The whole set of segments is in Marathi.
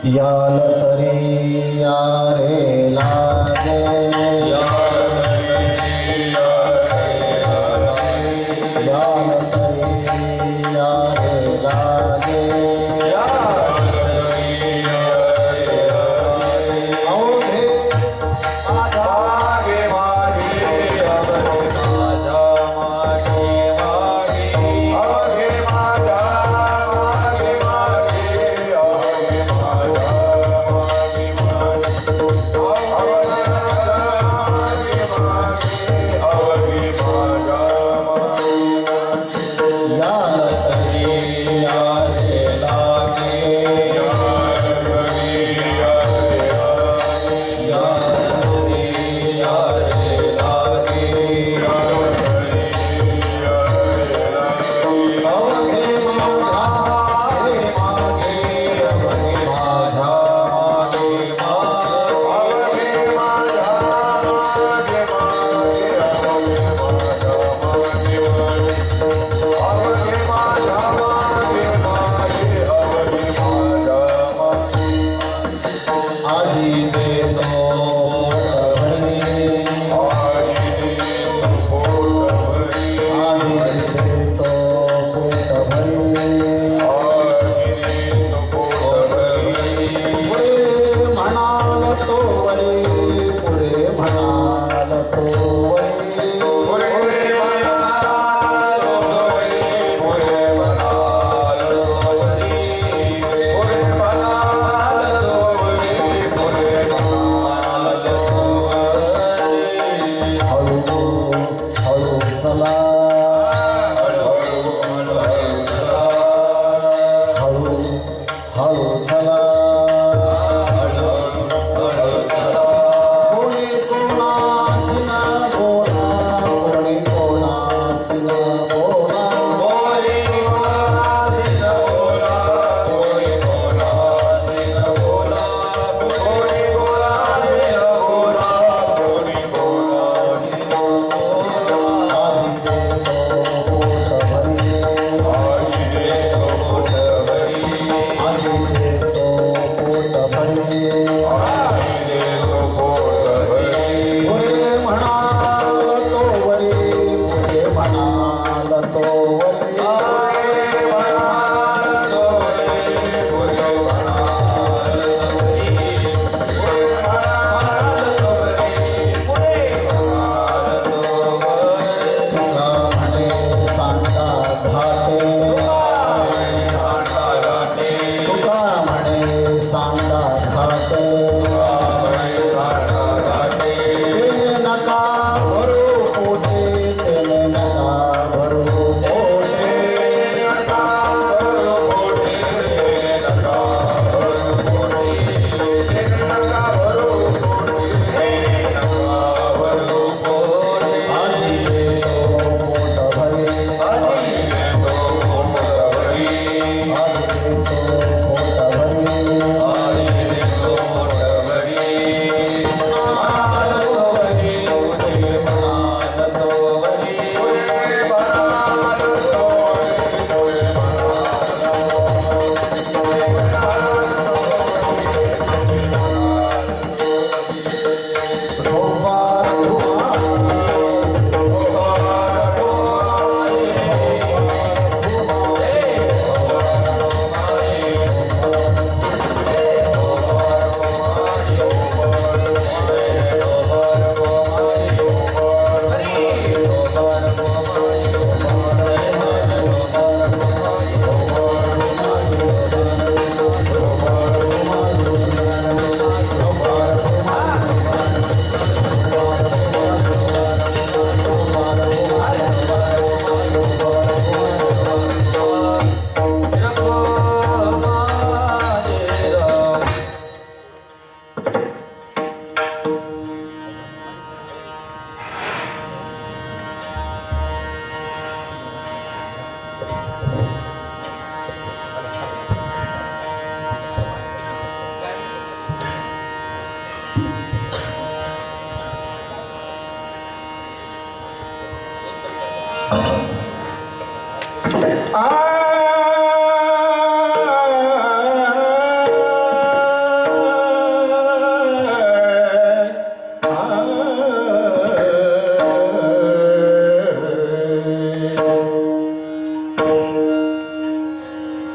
याल तरी या रे लागे याल तरी या रे लागे याल तरी या रे लागे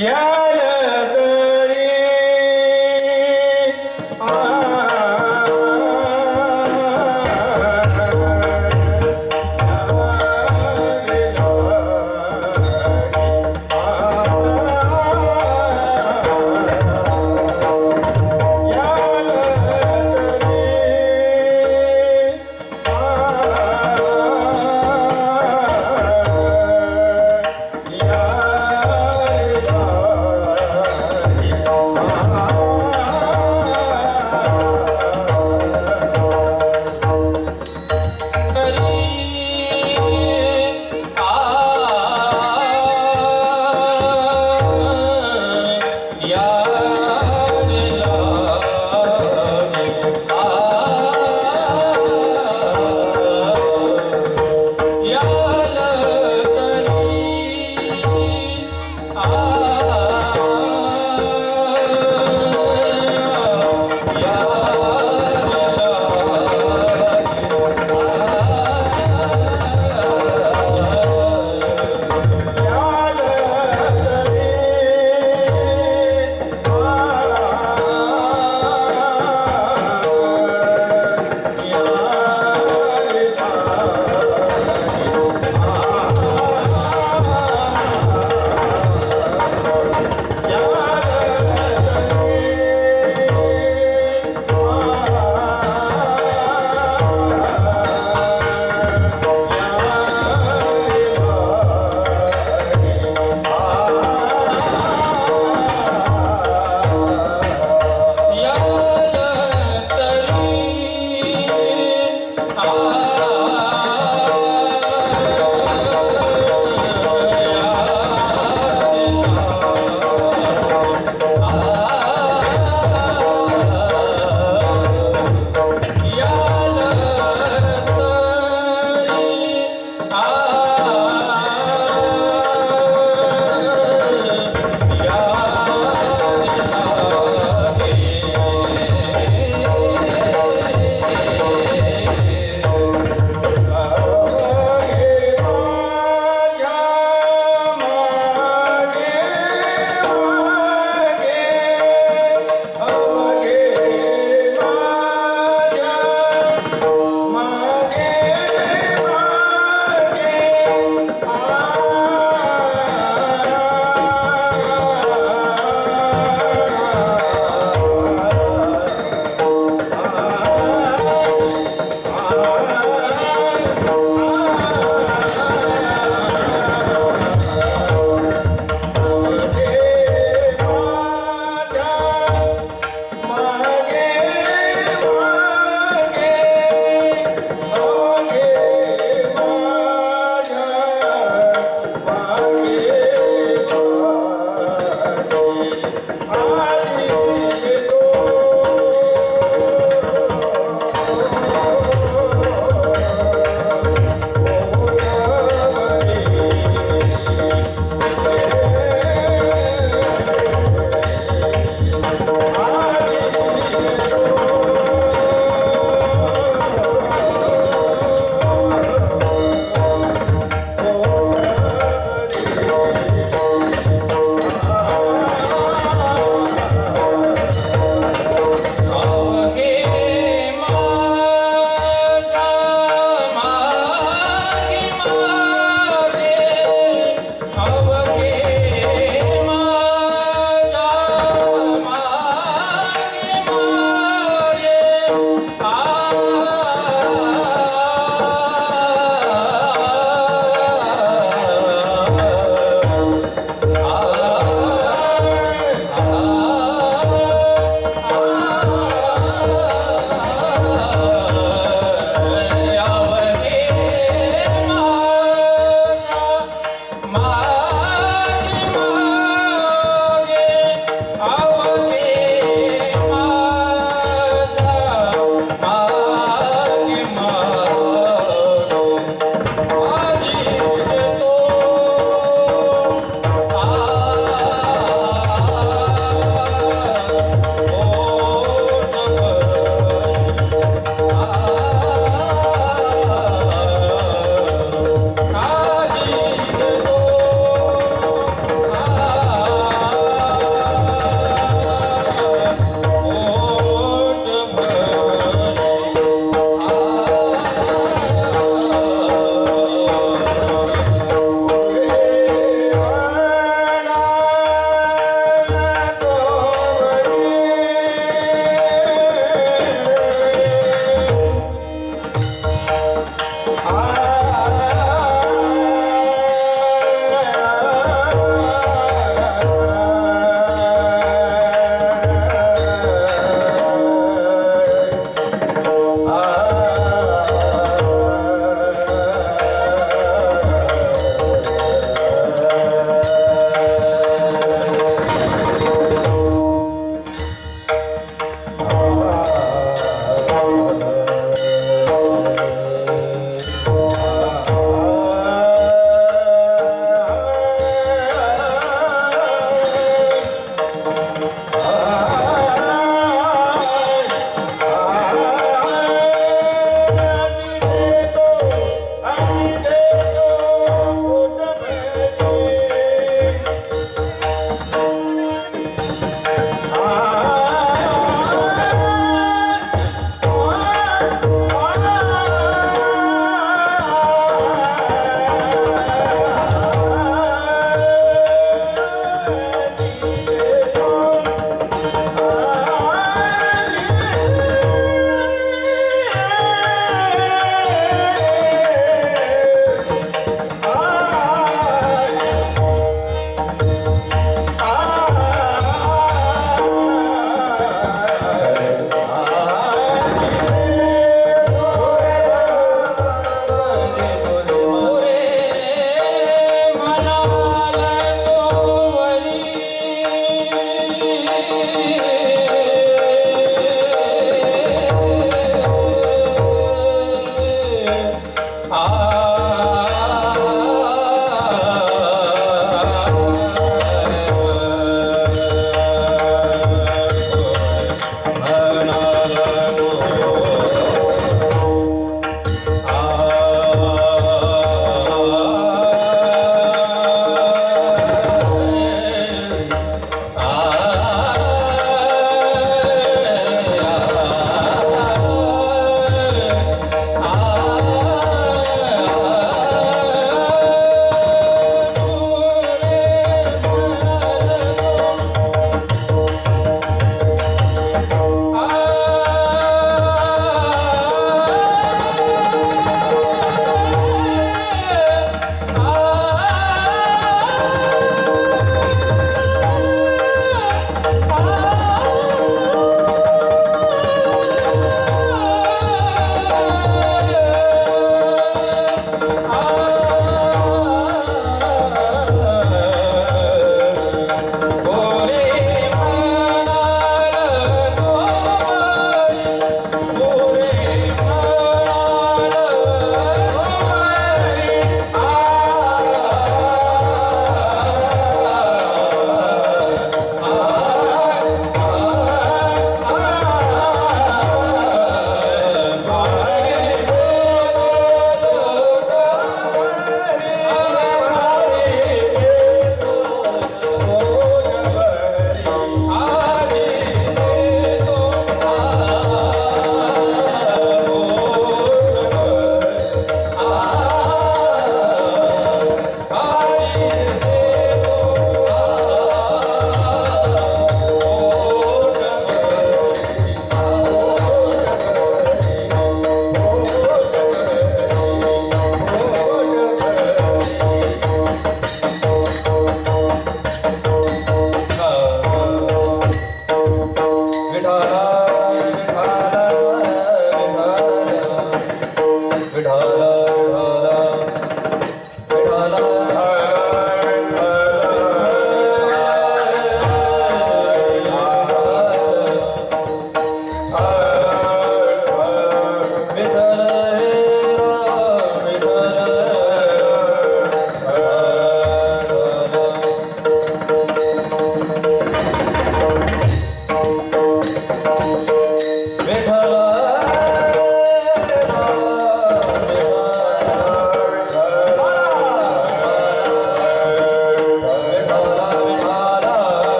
याल तरी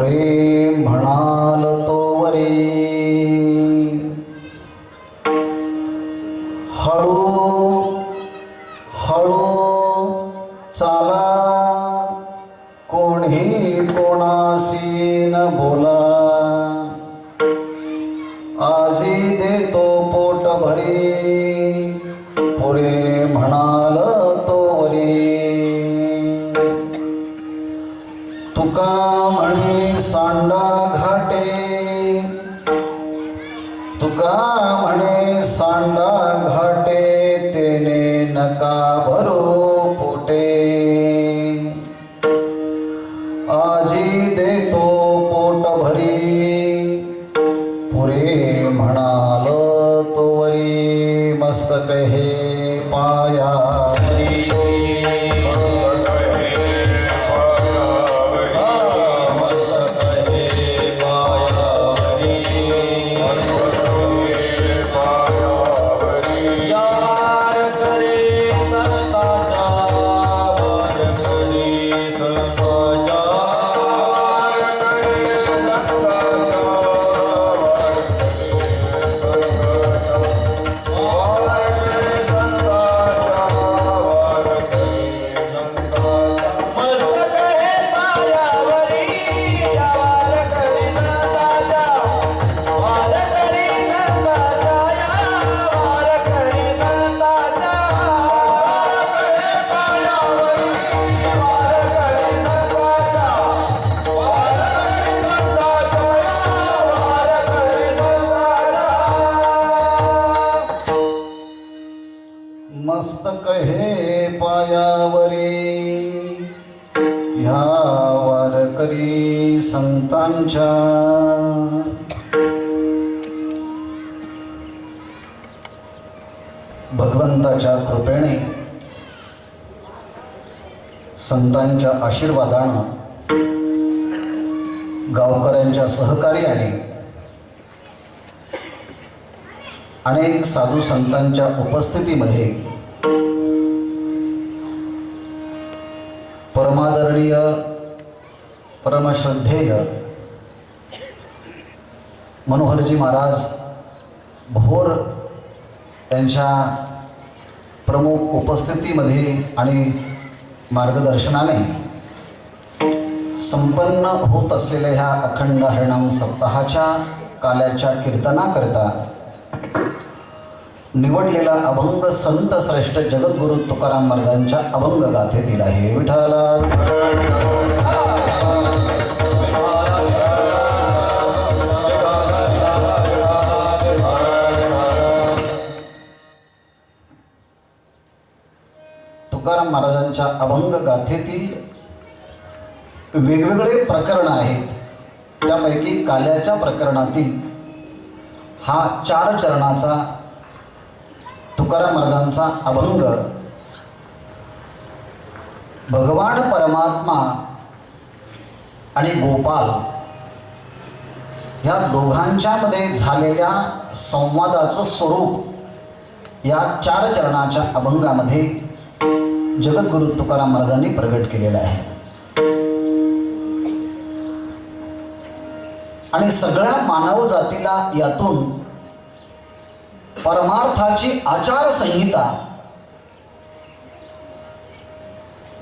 पुरे म्हणाल तोवरी हळू हळू चाला कोणी कोणाशी न बोला आजी देतो पोट भरी पुरे म्हणाल तोवरी तुका म्हणे सांडा घाटे तुका म्हणे सांडा घाटे तेने नका भरो पोटे आजी देतो पोट भरी पुरे म्हणाल तोवरी मस्तक हे पाया मस्तक हे पायावरी ह्या वारकरी संतांच्या भगवंताच्या कृपेने संतांच्या आशीर्वादानं गावकऱ्यांच्या सहकार्याने अनेक साधू संतांच्या उपस्थितीमध्ये परमादरणीय परमश्रद्धेय मनोहरजी महाराज भोर यांच्या प्रमुख उपस्थितीमध्ये आणि मार्गदर्शनाने संपन्न होत असलेल्या ह्या अखंड हरिनाम सप्ताहाच्या काल्याच्या कीर्तनाकरता निवडलेला अभंग संत श्रेष्ठ जगद्गुरु तुकाराम महाराजांच्या अभंग गाथेतील आहे. विठ्ठला तुकाराम महाराजांच्या अभंग गाथेतील वेगवेगळे प्रकरण आहेत. त्यापैकी काल्याच्या प्रकरणातील हा 4 चरणाचा तुकाराम महाराजांचा अभंग भगवान परमात्मा आणि गोपाल ह्या दोघांच्या मध्ये झालेल्या संवादाचं स्वरूप या 4 चरणाच्या अभंगामध्ये जगद्गुरु तुकाराम महाराजांनी प्रगट केलेला आहे. आणि सगळ्या मानव जातीला यातून परमार्थाची आचारसंहिता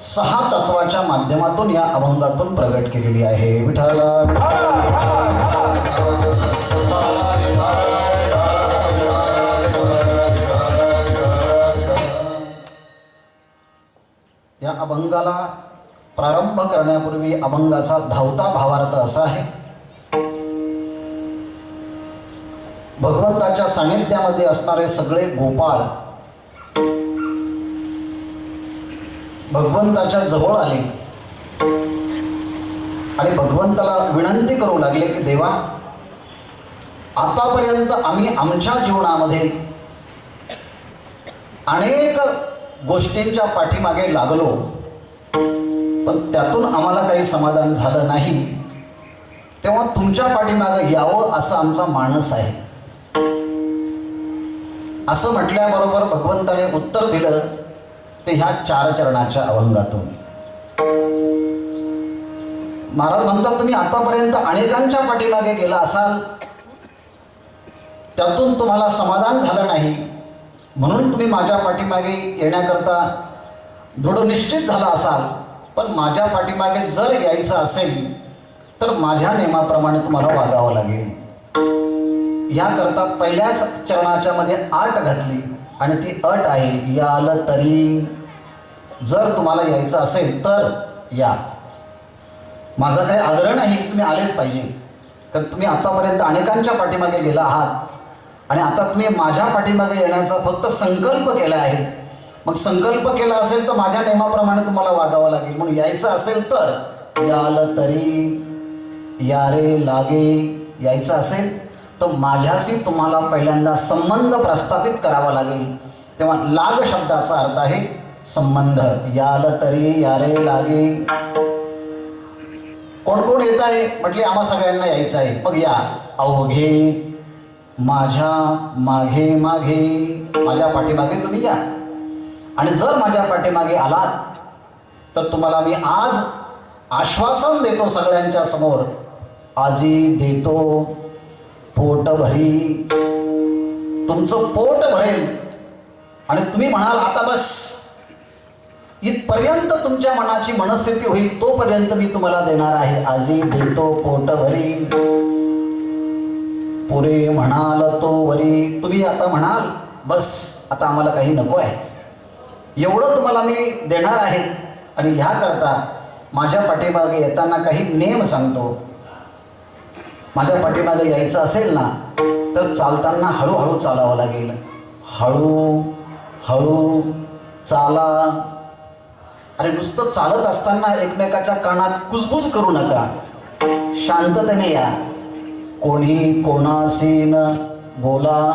6 तत्वाच्या माध्यमातून या अभंगातून प्रगट केलेली आहे. विठ्ठला या अभंगाला प्रारंभ करण्यापूर्वी अभंगाचा धावता भावार्थ असा आहे. भगवंताच्या सानिध्यामध्ये असणारे सगळे गोपाळ भगवंताच्या जवळ आले आणि भगवंताला विनंती करू लागले की देवा, आतापर्यंत आम्ही आमच्या जीवनामध्ये अनेक गोष्टींच्या पाठीमागे लागलो, पण त्यातून आम्हाला काही समाधान झालं नाही. तेव्हा तुमच्या पाठीमागे यावं असं आमचा मानस आहे. असं म्हटल्याबरोबर भगवंताने उत्तर दिलं ते ह्या 4 चरणाच्या अभंगातून. महाराज म्हणतात तुम्ही आतापर्यंत अनेकांच्या पाठीमागे गेला असाल, त्यातून तुम्हाला समाधान झालं नाही, म्हणून तुम्ही माझ्या पाठीमागे येण्याकरता दृढ निश्चित झाला असाल. पण माझ्या पाठीमागे जर यायचं असेल तर माझ्या नियमाप्रमाणे तुम्हाला वागावं लागेल. याकरता पहिल्याच चरणाच्या मध्ये अट घातली आणि ती अट आहे याल तरी. जर तुम्हाला यायचं असेल तर या. माझा काही आग्रह नाही तुम्ही आलेच पाहिजे, कारण तुम्ही आतापर्यंत अनेकांच्या पाठीमागे गेला आहात आणि आता तुम्ही माझ्या पाठीमागे येण्याचा फक्त संकल्प केला आहे. मग संकल्प केला असेल तर माझ्या नियमाप्रमाणे तुम्हाला वागावं लागेल. म्हणून यायचं असेल तर याल तरी, या रे लागे. यायचं असेल तर माझ्याशी तुम्हाला पहिल्यांदा संबंध प्रस्थापित करावा लागेल. तेव्हा लाग शब्दाचा अर्थ आहे संबंध. याल तरी, या रे लागे. कोण कोण येत आहे म्हटले आम्हा सगळ्यांना यायचं आहे. मग या. अवघे माझ्या मागे मागे, माझ्या पाठीमागे तुम्ही या. आणि जर माझ्या पाठीमागे आलात तर तुम्हाला मी आज आश्वासन देतो सगळ्यांच्या समोर, आजी देतो पोट भरी. तुमचं पोट भरेल आणि तुम्ही म्हणाल आता बस, इथपर्यंत तुमच्या मनाची मनस्थिती होईल तोपर्यंत मी तुम्हाला देणार आहे. आजी देतो पोट भरी. पुरे म्हणाल तो वरी. तुम्ही आता म्हणाल बस आता आम्हाला काही नको आहे, एवढं तुम्हाला मी देणार आहे. आणि ह्याकरता माझ्या पाठीमागे येताना काही नेम सांगतो. माझ्या पाठीमागे यायचं असेल ना तर चालताना हळूहळू चालावं लागेल. हळू हळू चाला. अरे नुसतं चालत असताना एकमेकाच्या कानात कुजबुज करू नका, शांततेने या. कोणी कोणाशी न बोला.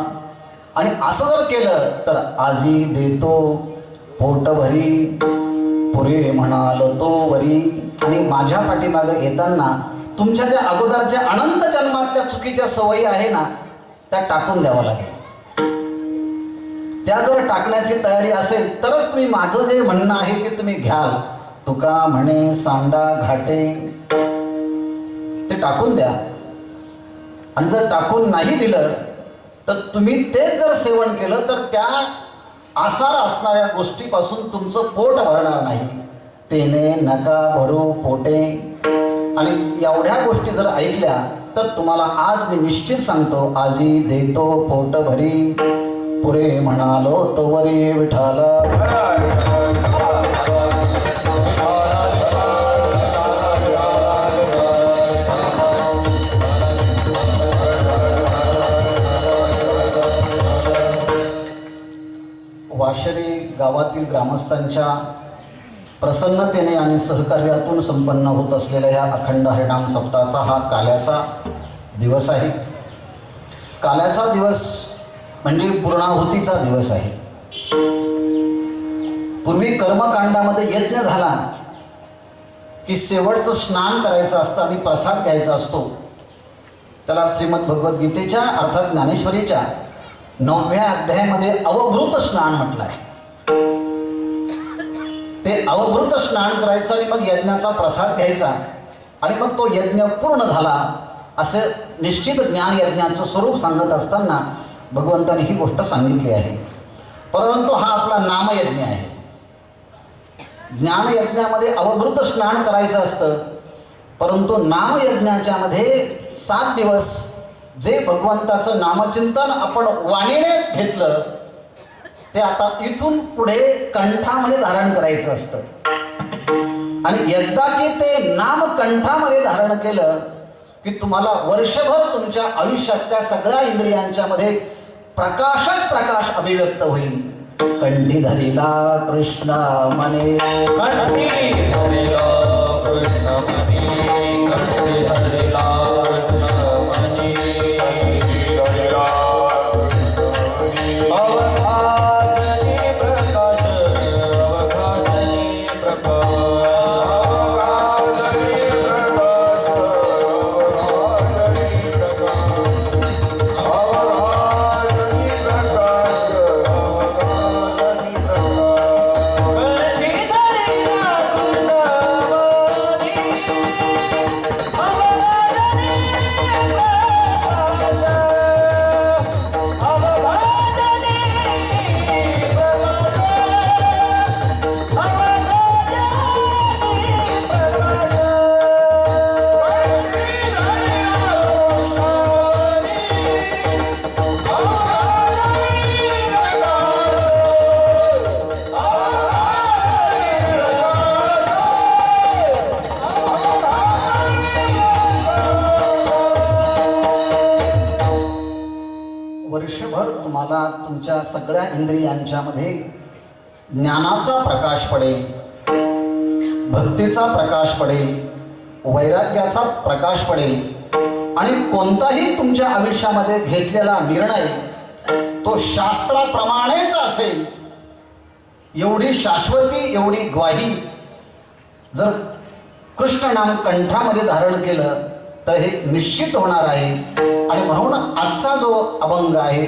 आणि असं जर केलं तर आजी देतो पोट भरी, पुरे म्हणाल तो वरी. आणि माझ्या पाठीमागे येताना तुमच्या ज्या अगोदरच्या अनंत जन्मातल्या चुकीच्या सवयी आहे ना त्या टाकून द्यावं लागेल. त्या जर टाकण्याची तयारी असेल तरच तुम्ही माझं जे म्हणणं आहे ते तुम्ही घ्याल. तुका म्हणे सांडा घाटे, ते टाकून द्या. आणि जर टाकून नाही दिलं तर तुम्ही तेच जर सेवन केलं तर त्या आसार असणाऱ्या गोष्टीपासून तुमचं पोट भरणार नाही. तेने नका भरू पोटे. आणि एवढ्या गोष्टी जर ऐकल्या तर तुम्हाला आज मी निश्चित सांगतो, आजी देतो पोट भरी, पुरे म्हणालो तोवरी विठाला. वाशरी गावातील ग्रामस्थांच्या प्रसन्नतेने आणि सहकार्यातून संपन्न होत असलेल्या या अखंड हरिनाम सप्ताहाचा हा काल्याचा दिवस आहे. काल्याचा दिवस म्हणजे पूर्णाहुतीचा दिवस आहे. पूर्वी कर्मकांडामध्ये यज्ञ झाला की शेवटचं स्नान करायचं असतं आणि प्रसाद घ्यायचा असतो. त्याला श्रीमद भगवद्गीतेच्या अर्थात ज्ञानेश्वरीच्या 9व्या अध्यायामध्ये अवभृत स्नान म्हटलं आहे. ते अवभृत स्नान करायचं आणि मग यज्ञाचा प्रसाद घ्यायचा आणि मग तो यज्ञ पूर्ण झाला असे निश्चित ज्ञान यज्ञाचं स्वरूप सांगत असताना भगवंताने ही गोष्ट सांगितली आहे. परंतु हा आपला नामयज्ञ आहे. ज्ञानयज्ञामध्ये अवभृत स्नान करायचं असतं, परंतु नामयज्ञाच्या मध्ये 7 दिवस जे भगवंताचं नामचिंतन आपण वाणीने घेतलं ते आता इथून पुढे कंठामध्ये धारण करायचं असतं. आणि एकदा की ते नाम कंठामध्ये धारण केलं की तुम्हाला वर्षभर तुमच्या आयुष्यातल्या सगळ्या इंद्रियांच्या मध्ये प्रकाशच प्रकाश अभिव्यक्त होईल. कंठी धरिला कृष्ण मने, कंठी धरिला कृष्ण मने, कंठी धरिला कृष्ण मने, धरिला अवघातनी प्रकाश, अवघातनी प्रकाश, अवघातनी प्रकाश, अवघातनी प्रकाश. वर्षभर तुम्हाला तुमच्या सगळ्या इंद्रियांच्यामध्ये ज्ञानाचा प्रकाश पडेल, भक्तीचा प्रकाश पडेल, वैराग्याचा प्रकाश पडेल आणि कोणताही तुमच्या आयुष्यामध्ये घेतलेला निर्णय तो शास्त्राप्रमाणेच असेल एवढी शाश्वती, एवढी ग्वाही जर कृष्ण नाम कंठामध्ये धारण केलं तर हे निश्चित होणार आहे. आणि म्हणून आजचा जो अभंग आहे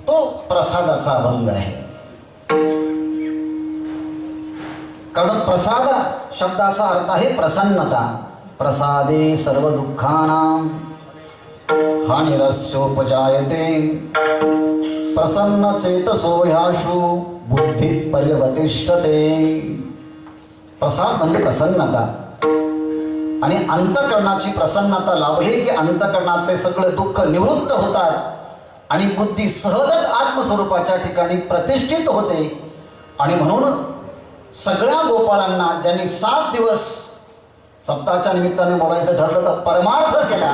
तो प्रसादाचा अभंग आहे. कारण प्रसाद शब्दाचा अर्थ आहे प्रसन्नता. प्रसादे सर्व दुःखानां हानिरस्योपजायते प्रसन्न चेतसो ह्याशु बुद्धी पर्यवतिष्ठते. प्रसाद म्हणजे प्रसन्नता आणि अंतःकरणाची प्रसन्नता लाभली की अंतःकरणातले सगळे दुःख निवृत्त होतात आणि बुद्धी सहजच आत्मस्वरूपाच्या ठिकाणी प्रतिष्ठित होते. आणि म्हणून सगळ्या गोपाळांना ज्यांनी 7 दिवस सप्ताहाच्या निमित्ताने बोलायचं ठरलं तर परमार्थ केला,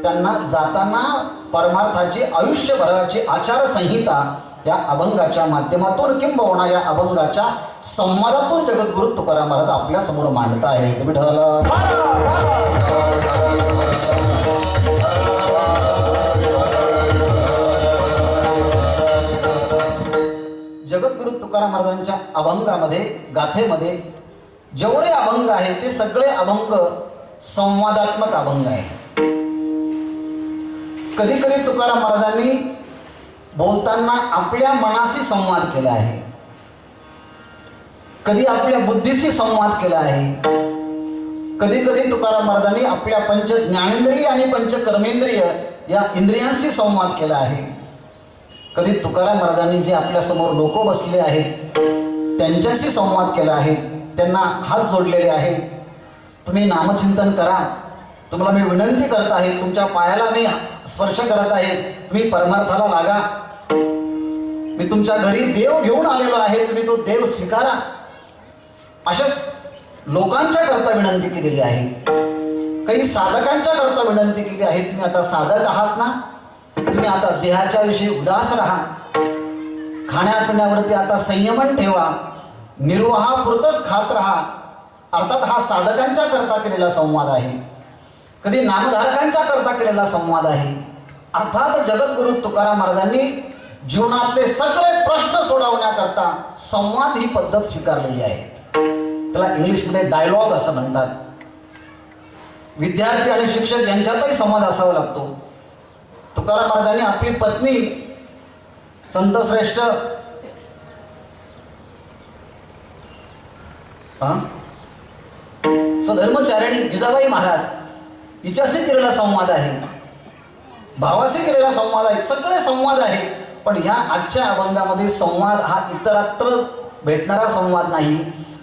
त्यांना जाताना परमार्थाची आयुष्यभराची आचारसंहिता या अभंगाच्या माध्यमातून किंबहुना या अभंगाच्या संवादातून जगद्गुरु तुकाराम महाराज आपल्या समोर मांडत आहेत. विठ्ठल जगद्गुरु तुकाराम महाराजांच्या अभंगामध्ये, गाथेमध्ये जेवढे अभंग आहेत ते सगळे अभंग संवादात्मक अभंग आहे. कधी कधी तुकाराम महाराजांनी बोलताना आपल्या मनाशी संवाद केला आहे, कधी आपल्या बुद्धीशी संवाद केला आहे, कधी कधी तुकाराम महाराजांनी आपल्या पंच ज्ञानेंद्रिय आणि पंच कर्मेंद्रिय या इंद्रियांशी संवाद केला आहे. कधी तुकाराम महाराजांनी जे आपल्या समोर लोक बसले आहेत त्यांच्याशी संवाद केला आहे, त्यांना हात जोडलेले आहेत. तुम्ही नामचिंतन करा, तुम्हाला मी विनंती करत आहे, तुमच्या पायाला मी स्पर्श करत आहे, तुम्ही परमार्थाला लागा. मी तुमच्या घरी देव घेऊन आलेलो आहे, तुम्ही तो देव स्वीकारा. अशा लोकांच्या करता विनंती केलेली आहे. काही साधकांच्या करता विनंती केली आहे, तुम्ही आता साधक आहात ना, तुम्ही आता देहाच्या विषयी उदास राहा, खाण्यापिण्यावरती आता संयमन ठेवा, निर्वाहापुरतच खात राहा. अर्थात हा साधकांच्या करता केलेला संवाद आहे, कधी नामधारकांच्या करता केलेला संवाद आहे. अर्थात जगद्गुरु तुकाराम महाराजांनी जीवनातले सगळे प्रश्न सोडवण्याकरता संवाद ही पद्धत स्वीकारलेली आहे. त्याला इंग्लिशमध्ये डायलॉग असं म्हणतात. विद्यार्थी आणि शिक्षक यांच्यातही संवाद असावा लागतो. तुकाराम महाराजांनी आपली पत्नी संतश्रेष्ठ सधर्मचारिणी जिजाबाई महाराज हिच्याशी केलेला संवाद आहे, भावाशी केलेला संवाद आहे, सगळे संवाद आहे. पण ह्या आजच्या अभंगामध्ये संवाद हा इतरत्र भेटणारा संवाद नाही,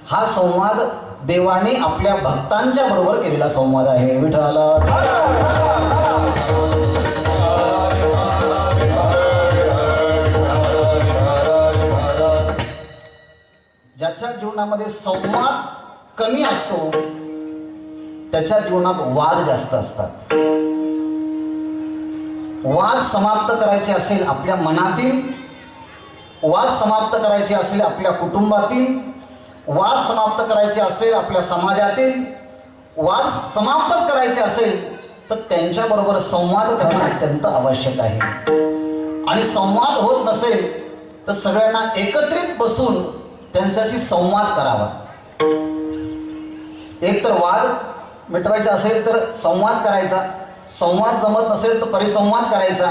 हा संवाद देवाने आपल्या भक्तांच्या बरोबर केलेला संवाद आहे. विठ्ठल ज्याच्या जीवनामध्ये संवाद कमी असतो त्याच्या जीवनात वाद जास्त असतात. वाद समाप्त करायचे असेल आपल्या मनातील, वाद समाप्त करायचे असेल आपल्या कुटुंबातील, वाद समाप्त करायचे असेल आपल्या समाजातील, वाद समाप्तच करायचे असेल तर त्यांच्याबरोबर संवाद करणं अत्यंत आवश्यक आहे. आणि संवाद होत नसेल तर सगळ्यांना एकत्रित बसून त्यांच्याशी संवाद करावा. एक तर वाद मिटवायचा असेल तर संवाद करायचा, संवाद जमत नसेल तर परिसंवाद करायचा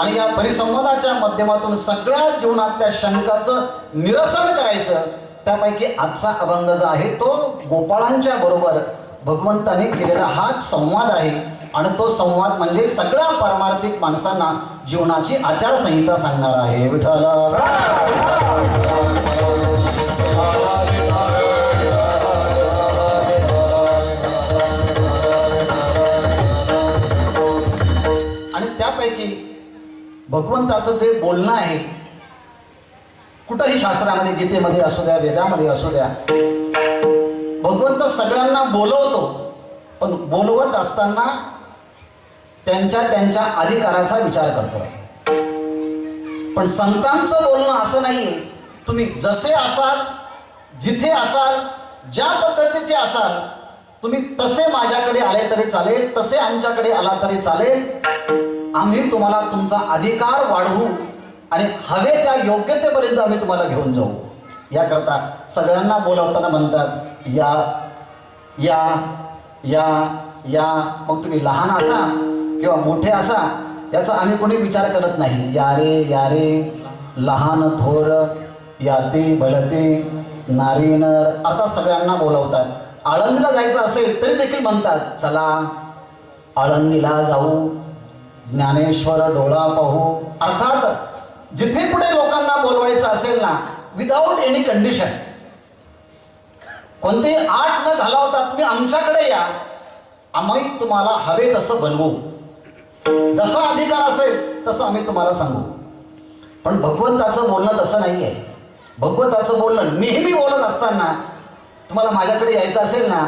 आणि या परिसंवादाच्या माध्यमातून सगळ्या जीवनातल्या शंकाचं निरसन करायचं. त्यापैकी आजचा अभंग जो आहे तो गोपाळांच्या बरोबर भगवंताने केलेला हाच संवाद आहे. आणि तो संवाद म्हणजे सगळ्या पारमार्थिक माणसांना जीवनाची आचारसंहिता सांगणार आहे. विठ्ठल आणि त्यापैकी भगवंताचं जे बोलणं आहे कुठंही शास्त्रामध्ये, गीतेमध्ये असू द्या, वेदामध्ये असू द्या, भगवंत सगळ्यांना बोलवतो, पण बोलवत असताना त्यांच्या त्यांच्या अधिकाराचा विचार करतो. पण संतांचं बोलणं असं नाहीये. तुम्ही जसे असाल, जिथे असाल, ज्या पद्धतीचे असाल, तुम्ही तसे माझ्याकडे आले तरी चालेल, तसे आमच्याकडे आला तरी चालेल. आम्ही तुम्हाला तुमचा अधिकार वाढवू आणि हवे त्या योग्यतेपर्यंत आम्ही तुम्हाला घेऊन जाऊ. याकरता सगळ्यांना बोलवताना म्हणतात या या या या. मग तुम्ही लहान असा किंवा मोठे असा याचा आम्ही कोणी विचार करत नाही. या रे लहान थोर, याते भलते नारी नर. अर्थात सगळ्यांना बोलवतात. आळंदीला जायचं असेल तरी देखील म्हणतात चला आळंदीला जाऊ, ज्ञानेश्वर डोळा पाहू. अर्थात जिथे कुठे लोकांना बोलवायचं असेल ना, विदाऊट एनी कंडिशन, कोणतेही आठ न घालवता तुम्ही आमच्याकडे या, आम्ही तुम्हाला हवे तसं बनवू. जसा अधिकार असेल तसं आम्ही तुम्हाला सांगू. पण भगवंताचं बोलणं तसं नाही आहे. भगवंताचं बोलणं नेहमी बोलत असताना तुम्हाला माझ्याकडे यायचं असेल ना,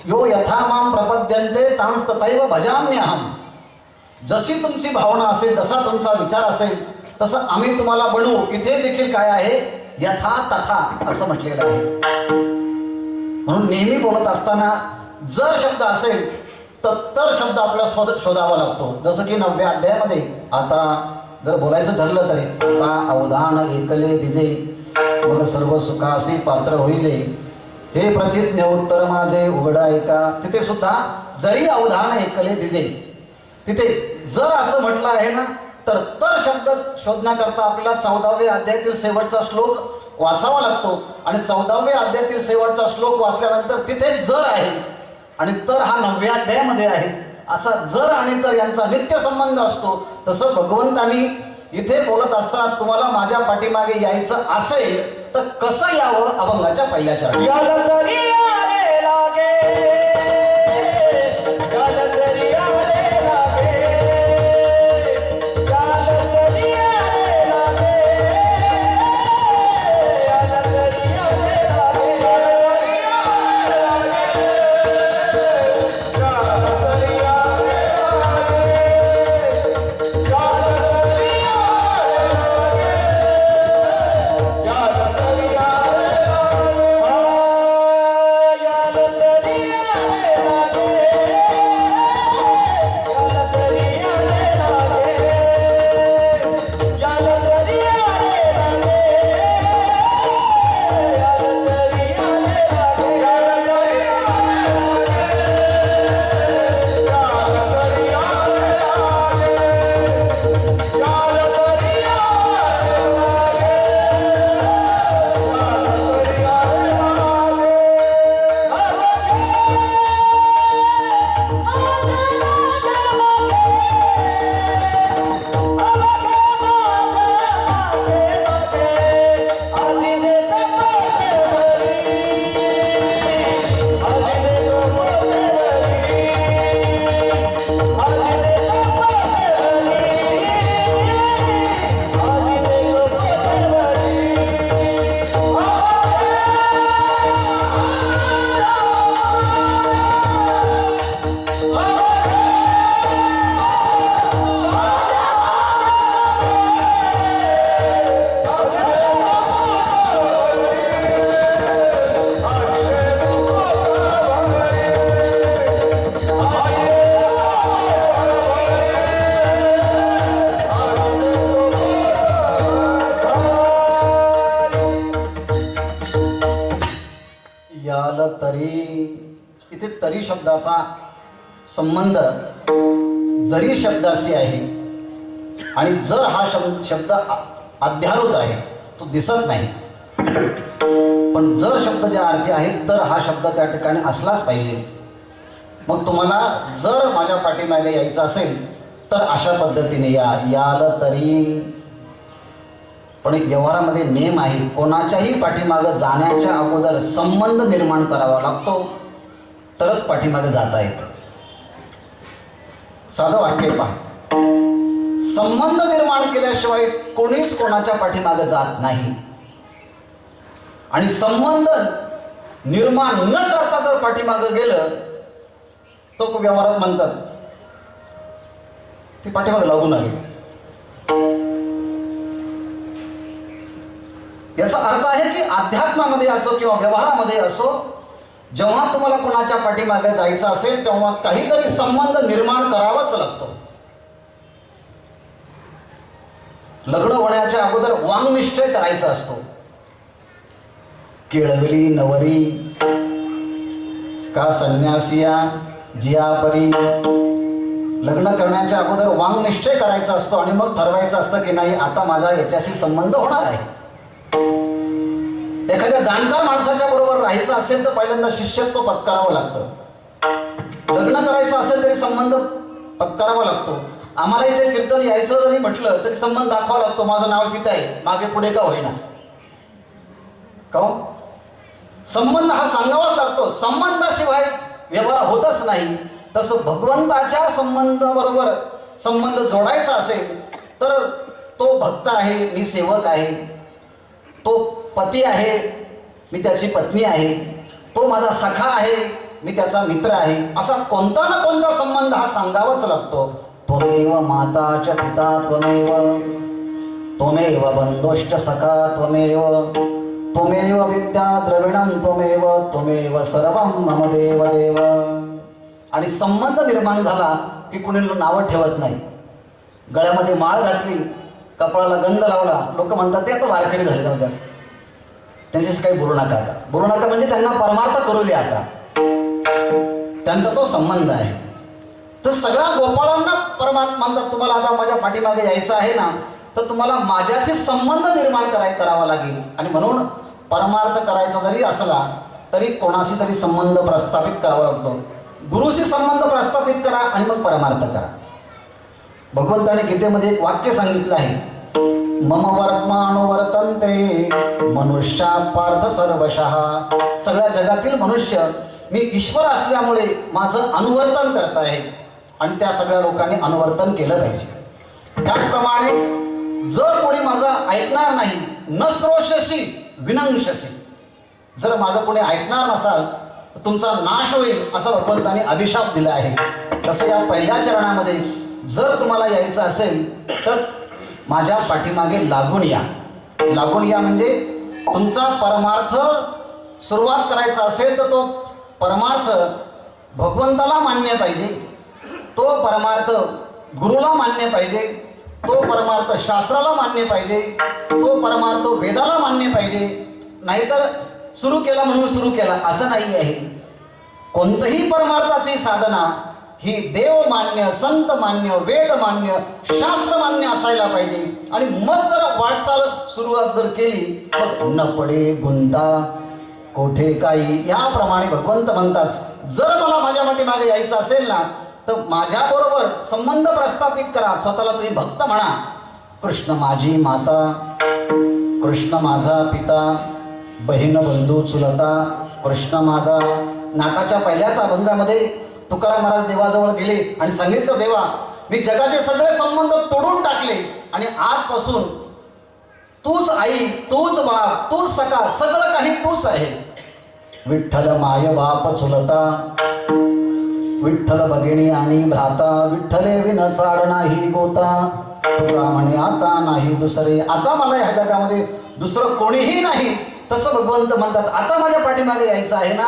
यो यथा माम प्रपद्यन्ते तांस तथैव भजाम्यहम्. जशी तुमची भावना असेल, जसा तुमचा विचार असेल, तसं आम्ही तुम्हाला बनवू. इथे देखील काय आहे, यथा तथा असं म्हटलेलं आहे. म्हणून नेहमी बोलत असताना जर शब्द असेल तर शब्द आपल्याला शोधावा लागतो. जसं की 9व्या अध्यायामध्ये आता जर बोलायचं ठरलं तरी आता अवधान एकले दिजे, मग सर्व सुखासी पात्र होईजे, हे प्रतिज्ञ उत्तर माझे उघडा ऐका. तिथे सुद्धा जरी अवधान एकले दिजे, तिथे जर असं म्हटलं आहे ना, तर शब्द शोधण्याकरता आपल्याला 14व्या अध्यायातील शेवटचा श्लोक वाचावा लागतो. आणि 14व्या अध्यायातील शेवटचा श्लोक वाचल्यानंतर तिथे जर आहे आणि तर हा 9व्या अध्यायामध्ये आहे. असा जर आणि तर यांचा नित्य संबंध असतो. तसं भगवंतांनी इथे बोलत असताना तुम्हाला माझ्या पाठीमागे यायचं असेल तर कसं यावं, अभंगाच्या पहिल्या चरणी. इथे तरी शब्दाचा संबंध जरी शब्दाशी आहे. आणि जर हा शब्द अध्यारोत आहे, तो दिसत नाही. पण जर शब्द ज्या अर्थी आहे तर हा शब्द त्या ठिकाणी असलाच पाहिजे. मग तुम्हाला जर माझ्या पाठीमागे यायचं असेल तर अशा पद्धतीने याल तरी. पण व्यवहारामध्ये नेम आहे, कोणाच्याही पाठीमागं जाण्याच्या अगोदर संबंध निर्माण करावा लागतो, तरच पाठीमागे जाता येतं. साधं वाक्य पहा, संबंध निर्माण केल्याशिवाय कोणीच कोणाच्या पाठीमागे जात नाही. आणि संबंध निर्माण न करता जर पाठीमागे गेलं तो व्यवहारात म्हणतात ती पाठीमागे लागून आली. याचा अर्थ आहे की अध्यात्मामध्ये असो किंवा व्यवहारामध्ये असो, जेव्हा तुम्हाला कोणाच्या पाठीमागे जायचं असेल तेव्हा काहीतरी संबंध निर्माण करावाच लागतो. लग्न होण्याच्या अगोदर वांगनिश्चय करायचा असतो. केळवली नवरी का संन्यासिया जियापरी, लग्न करण्याच्या अगोदर वांगनिश्चय करायचा असतो आणि मग ठरवायचं असतं की नाही आता माझा याच्याशी संबंध होणार आहे. एखाद्या जाणकार माणसाच्या बरोबर राहायचं असेल तर पहिल्यांदा शिष्यत्व पत्करावं लागतं. लग्न करायचं असेल तरी संबंध पत्करावा लागतो. आम्हाला इथे कीर्तन यायचं जरी म्हटलं तरी संबंध दाखवावा लागतो. माझं नाव तिथं आहे, मागे पुढे का होईना, का हो? संबंध हा सांगावाच लागतो. संबंधाशिवाय व्यवहार होतच नाही. तसं भगवंताच्या संबंधाबरोबर संबंध जोडायचा असेल तर तो भक्त आहे, मी सेवक आहे. तो पती आहे, मी त्याची पत्नी आहे. तो माझा सखा आहे, मी त्याचा मित्र आहे. असा कोणता ना कोणता संबंध हा सांगावाच लागतो. त्वमेव माता च पिता त्वमेव, त्वमेव बंधुश्च सखा त्वमेव, त्वमेव विद्या द्रविणं त्वमेव, त्वमेव सर्वं मम देव देव. आणि संबंध निर्माण झाला की कुणी नावं ठेवत नाही. गळ्यामध्ये माळ घातली, कपाळाला गंध लावला, लोक म्हणतात ते आता वारकरी झाले, जाऊ द्या, त्यांच्याशी काही बोलू नका. आता बोलू नका म्हणजे त्यांना परमार्थ करू द्या. आता त्यांचा तो संबंध आहे. तर सगळ्या गोपाळांना परमात्मा म्हणतात तुम्हाला आता माझ्या पाठीमागे यायचं आहे ना, तर तुम्हाला माझ्याशी संबंध निर्माण करावा लागेल. आणि म्हणून परमार्थ करायचा जरी असला तरी कोणाशी तरी संबंध प्रस्थापित करावा लागतो. गुरुशी संबंध प्रस्थापित करा आणि मग परमार्थ करा. भगवंताने गीतेमध्ये एक वाक्य सांगितलं आहे, मम वर्तमानुवर्तन्ते मनुष्या पार्थ सर्वशः. सगळ्या जगातील मनुष्य मी ईश्वर असल्यामुळे माझं अनुवर्तन करत आहे आणि त्या सगळ्या लोकांनी अनुवर्तन केलं पाहिजे. त्याचप्रमाणे जर कोणी माझं ऐकणार नाही, न श्रोष्यसी विनंशसी, जर माझं कोणी ऐकणार नसाल तर तुमचा नाश होईल असा भगवंताने अभिशाप दिला आहे. तसं या पहिल्या चरणामध्ये जर तुम्हाला यायचं असेल तर माझ्या पाठीमागे लागून या. लागून या म्हणजे तुमचा परमार्थ सुरुवात करायचा असेल तर तो परमार्थ भगवंताला मान्य पाहिजे, तो परमार्थ गुरुला मान्य पाहिजे, तो परमार्थ शास्त्राला मान्य पाहिजे, तो परमार्थ वेदाला मान्य पाहिजे. नाहीतर सुरू केला म्हणून सुरू केला असं नाही आहे. कोणतंही परमार्थाची साधना ही देव मान्य, संत मान्य, वेद मान्य, शास्त्र मान्य असायला पाहिजे. आणि मग जर वाटचाल सुरुवात जर केली मग न पडे गुंता कोठे काही, याप्रमाणे भगवंत म्हणतात जर मला माझ्या पाठीमागे यायचं असेल ना तर माझ्याबरोबर संबंध प्रस्थापित करा. स्वतःला तुम्ही भक्त म्हणा. कृष्ण माझी माता, कृष्ण माझा पिता, बहीण बंधू चुलता, कृष्ण माझा. नाटाच्या पहिल्याच अभंगामध्ये तुकाराम महाराज देवाजवळ गेले आणि सांगितलं, देवा मी जगाचे सगळे संबंध तोडून टाकले आणि आजपासून तूच आई, तूच बाप, तूच सखा, सगळं काही तूच आहे. विठ्ठल माय बाप चुलता, विठ्ठल भगिनी आणि भ्राता, विठ्ठले विन चाड नाही गोता, तुका म्हणे आता नाही दुसरे. आता मला ह्या जगामध्ये दुसरं कोणीही नाही. तसं भगवंत म्हणतात आता माझ्या पाठीमागे यायचं आहे ना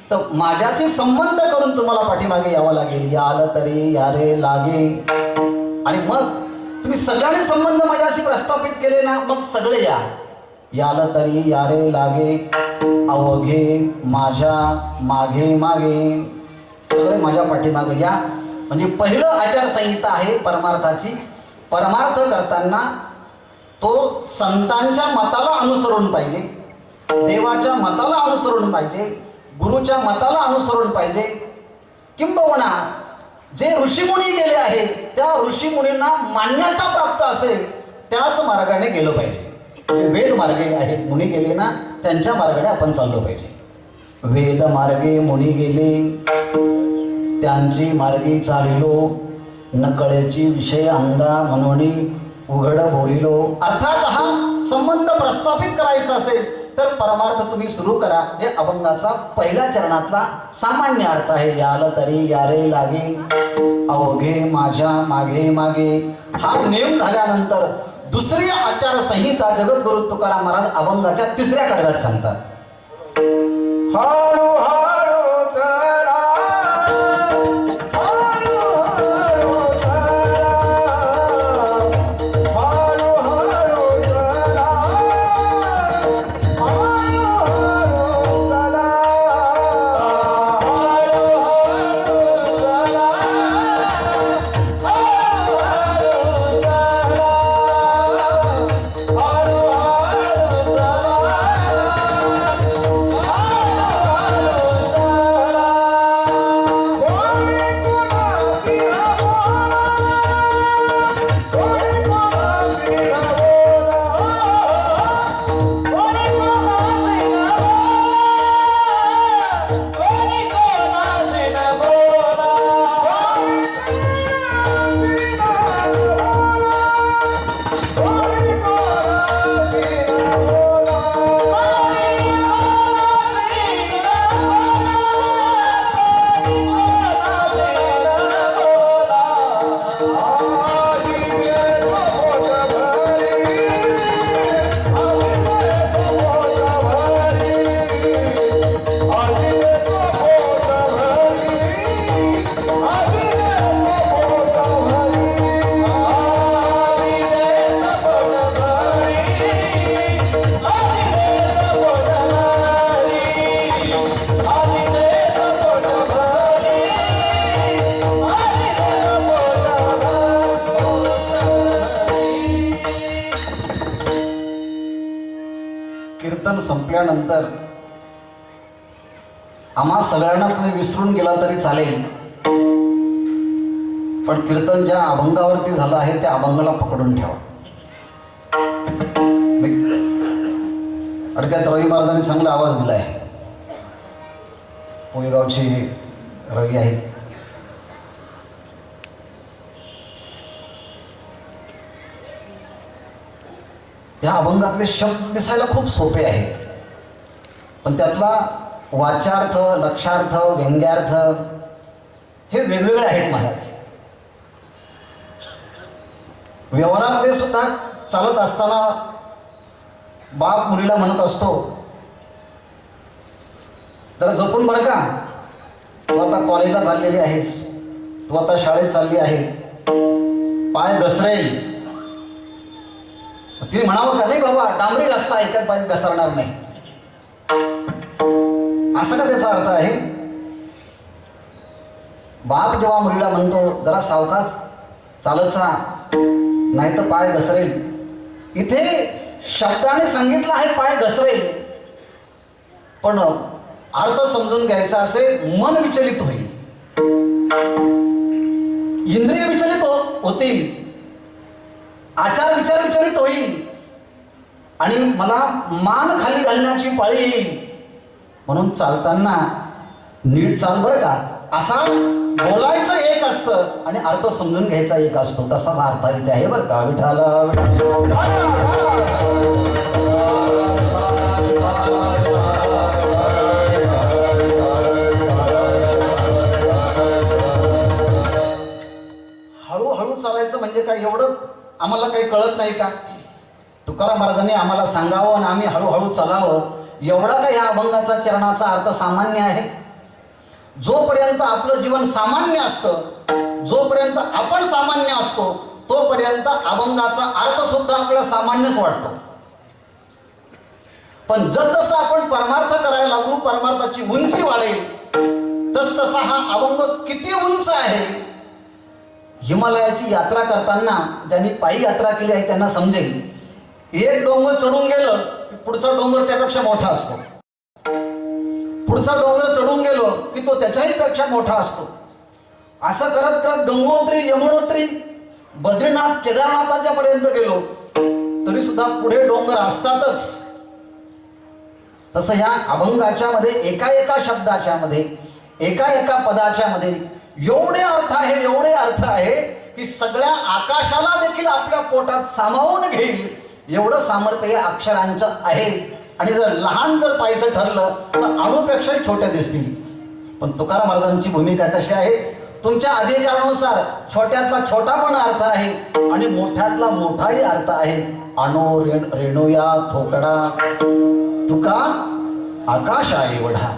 तर माझ्याशी संबंध करून तुम्हाला पाठीमागे यावं लागेल. याल तरी यारे लागे. आणि मग तुम्ही सगळ्यांनी संबंध माझ्याशी प्रस्थापित केले ना मग सगळे या. याल तरी यारे लागे, अवघे माझ्या मागे मागे, सगळे माझ्या पाठीमागे या. म्हणजे पहिलं आचारसंहिता आहे परमार्थाची. परमार्थ करताना तो संतांच्या मताला अनुसरून पाहिजे, देवाच्या मताला अनुसरून पाहिजे, गुरुच्या मताला अनुसरून पाहिजे. किंबहुना जे ऋषीमुनी गेले आहेत त्या ऋषीमुनींना मान्यता प्राप्त असेल त्याच मार्गाने गेलो पाहिजे. जे वेद मार्गे आहेत मुनी गेले ना त्यांच्या मार्गाने आपण चाललो पाहिजे. वेद मार्गे मुनी गेले त्यांची मार्गी चालिलो, नकळेची विषय अंदा म्हणून उघड बोलिलो. अर्थात हा संबंध प्रस्थापित करायचा असेल तर परमार्थ तुम्ही सुरू करा. हे अभंगाचा पहिल्या चरणातला सामान्य अर्थ आहे. याल तरी यारे लागे, अवघे माझ्या मागे मागे. हा नियम झाल्यानंतर दुसरी आचारसंहिता जगद्गुरु तुकाराम महाराज अभंगाच्या 3ऱ्या कडव्यात सांगतात. हळू हळू चला, हळू हळू चला, हळू हळू चला, हळू हळू चला, हळू हळू चला, हळू हळू चला, कीर्तन संपल्यानंतर आम्हा सगळ्यांना तुम्ही विसरून गेला तरी चालेल, पण कीर्तन ज्या अभंगावरती झालं आहे त्या अभंगाला पकडून ठेवा. आणि त्यात रवी महाराजांनी चांगला आवाज दिला आहे. पोयगावची रवी आहेत. या अभंगातले शब्द दिसायला खूप सोपे आहेत, पण त्यातला वाचार्थ, लक्षार्थ, व्यंग्यार्थ हे वेगवेगळे आहेत महाराज. व्यवहारामध्ये सुद्धा चालत असताना बाप मुलीला म्हणत असतो, जरा जपून बरं का, तू आता कॉलेजला चाललेली आहेस, तू आता शाळेत चालली आहे, पाय घसरेल. तिने म्हणावं का, नाही बाबा डांबरी रस्ता आहे, काय पाय घसरणार नाही, असं का त्याचा अर्थ आहे? बाप जेव्हा मुलीला म्हणतो जरा सावकाश चालत जा, नाही तर पाय घसरेल, इथे शब्दाने सांगितलं आहे पाय घसरेल, पण अर्थ समजून घ्यायचा असेल मन विचलित होईल, इंद्रिय विचलित होतील, आचार विचार विचलित होईल आणि मला मान खाली घालण्याची पाळी येईल. म्हणून चालताना नीट चाल बरं का, असा बोलायचं एक असतं आणि अर्थ समजून घ्यायचा एक असतो, तसाच अर्थ इथे आहे बरं का. विठाला हळूहळू चालायचं म्हणजे काय, एवढं आम्हाला काही कळत नाही का? तुकाराम महाराजांनी आम्हाला सांगावं आणि आम्ही हळूहळू चालावं, एवढा का या अभंगाचा चरणाचा अर्थ सामान्य आहे? जोपर्यंत आपलं जीवन सामान्य असतं, जोपर्यंत आपण सामान्य असतो, तोपर्यंत अभंगाचा अर्थ सुद्धा आपल्याला सामान्यच वाटतो. पण जसजसं आपण परमार्थ करायला लागू, परमार्थाची उंची वाढेल, तसतसा हा अभंग किती उंच आहे. हिमालयाची यात्रा करताना ज्यांनी पायी यात्रा केली आहे त्यांना समजेल, एक डोंगर चढून गेलं की पुढचा डोंगर त्यापेक्षा मोठा असतो, पुढचा डोंगर चढून गेलो की तो त्याच्याही पेक्षा मोठा असतो. असं करत करत गंगोत्री, यमुनोत्री, बद्रीनाथ, केदारनाथाच्या पर्यंत गेलो तरी सुद्धा पुढे डोंगर असतातच. तसं ह्या अभंगाच्या मध्ये एका एका शब्दाच्या मध्ये, एका एका पदाच्या मध्ये एवढे अर्थ आहे, एवढे अर्थ आहे की सगळ्या आकाशाला देखील आपल्या पोटात सामावून घेईल एवढं सामर्थ्य या अक्षरांचं आहे. आणि जर लहान जर पाहायचं ठरलं तर अणुपेक्षाही छोट्या दिसतील. पण तुकाराम महाराजांची भूमिका कशी आहे, तुमच्या अधिकारानुसार छोट्यातला छोटा पण अर्थ आहे आणि मोठ्यातला मोठाही अर्थ आहे. अनो रेणूया थोकडा तुका आकाशा एवढा.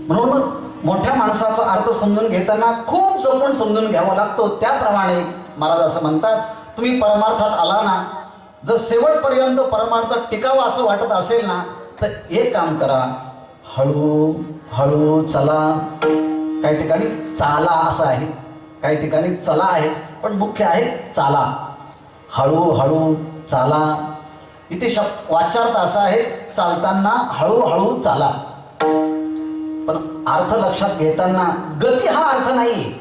म्हणून मोठ्या माणसाचा अर्थ समजून घेताना खूप जपून समजून घ्यावा लागतो. त्याप्रमाणे महाराज असं म्हणतात, तुम्ही परमार्थात आला ना, जर शेवटपर्यंत परमार्थ टिकावा असं वाटत असेल ना, तर एक काम करा, हळू हळू चला. काही ठिकाणी चाला असं आहे, काही ठिकाणी चला आहे, पण मुख्य आहे चाला. हळू हळू चाला. इथे शब्द वाच्यार्थ असा आहे, चालताना हळूहळू चाला. पण अर्थ लक्षात घेताना गती हा अर्थ नाही.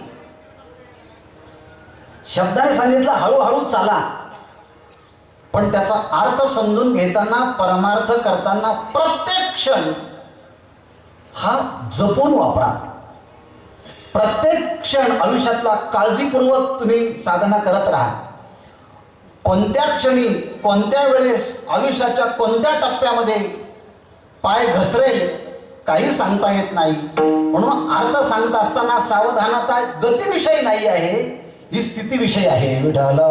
शब्दाने सांगितलं हळूहळू चाला, पण त्याचा अर्थ समजून घेताना परमार्थ करताना प्रत्येक क्षण हा जपून वापरा. प्रत्येक क्षण आयुष्यातला काळजीपूर्वक तुम्ही साधना करत राहा. कोणत्या क्षणी कोणत्या वेळेस आयुष्याच्या कोणत्या टप्प्यामध्ये पाय घसरेल काही सांगता येत नाही. म्हणून अर्थ सांगत असताना सावधानता गतीविषयी नाही आहे, ही स्थितीविषयी आहे. विठाला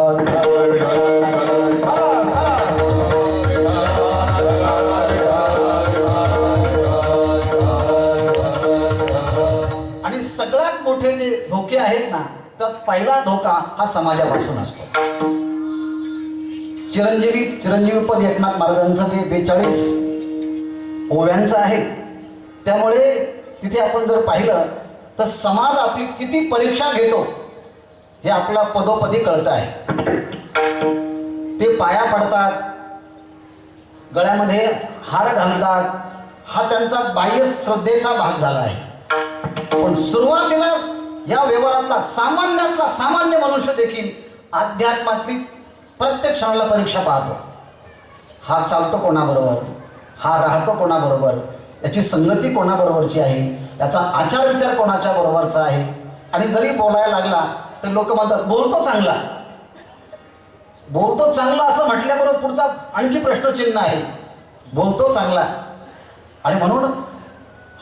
आणि सगळ्यात मोठे जे धोके आहेत ना, तर पहिला धोका हा समाजापासून असतो. चिरंजीवी पद एकनाथ महाराजांचं ते 42 ओव्यांचं आहे. त्यामुळे तिथे आपण जर पाहिलं तर समाज आपली किती परीक्षा घेतो हे आपला पदोपदी कळतं आहे. ते पाया पडतात, गळ्यामध्ये हार घालतात, हा त्यांचा बाह्य श्रद्धेचा भाग झाला आहे. पण सुरुवातीला या व्यवहारातला सामान्य मनुष्य देखील अध्यात्मातली प्रत्येक क्षणाला परीक्षा पाहतो. हा चालतो कोणाबरोबर, हा राहतो कोणाबरोबर, याची संगती कोणाबरोबरची आहे, याचा आचार विचार कोणाच्या बरोबरचा आहे. आणि जरी बोलायला लागला तर लोक म्हणतात बोलतो चांगला असं म्हटल्याबरोबर पुढचा आणखी प्रश्नचिन्ह आहे, बोलतो चांगला. आणि म्हणून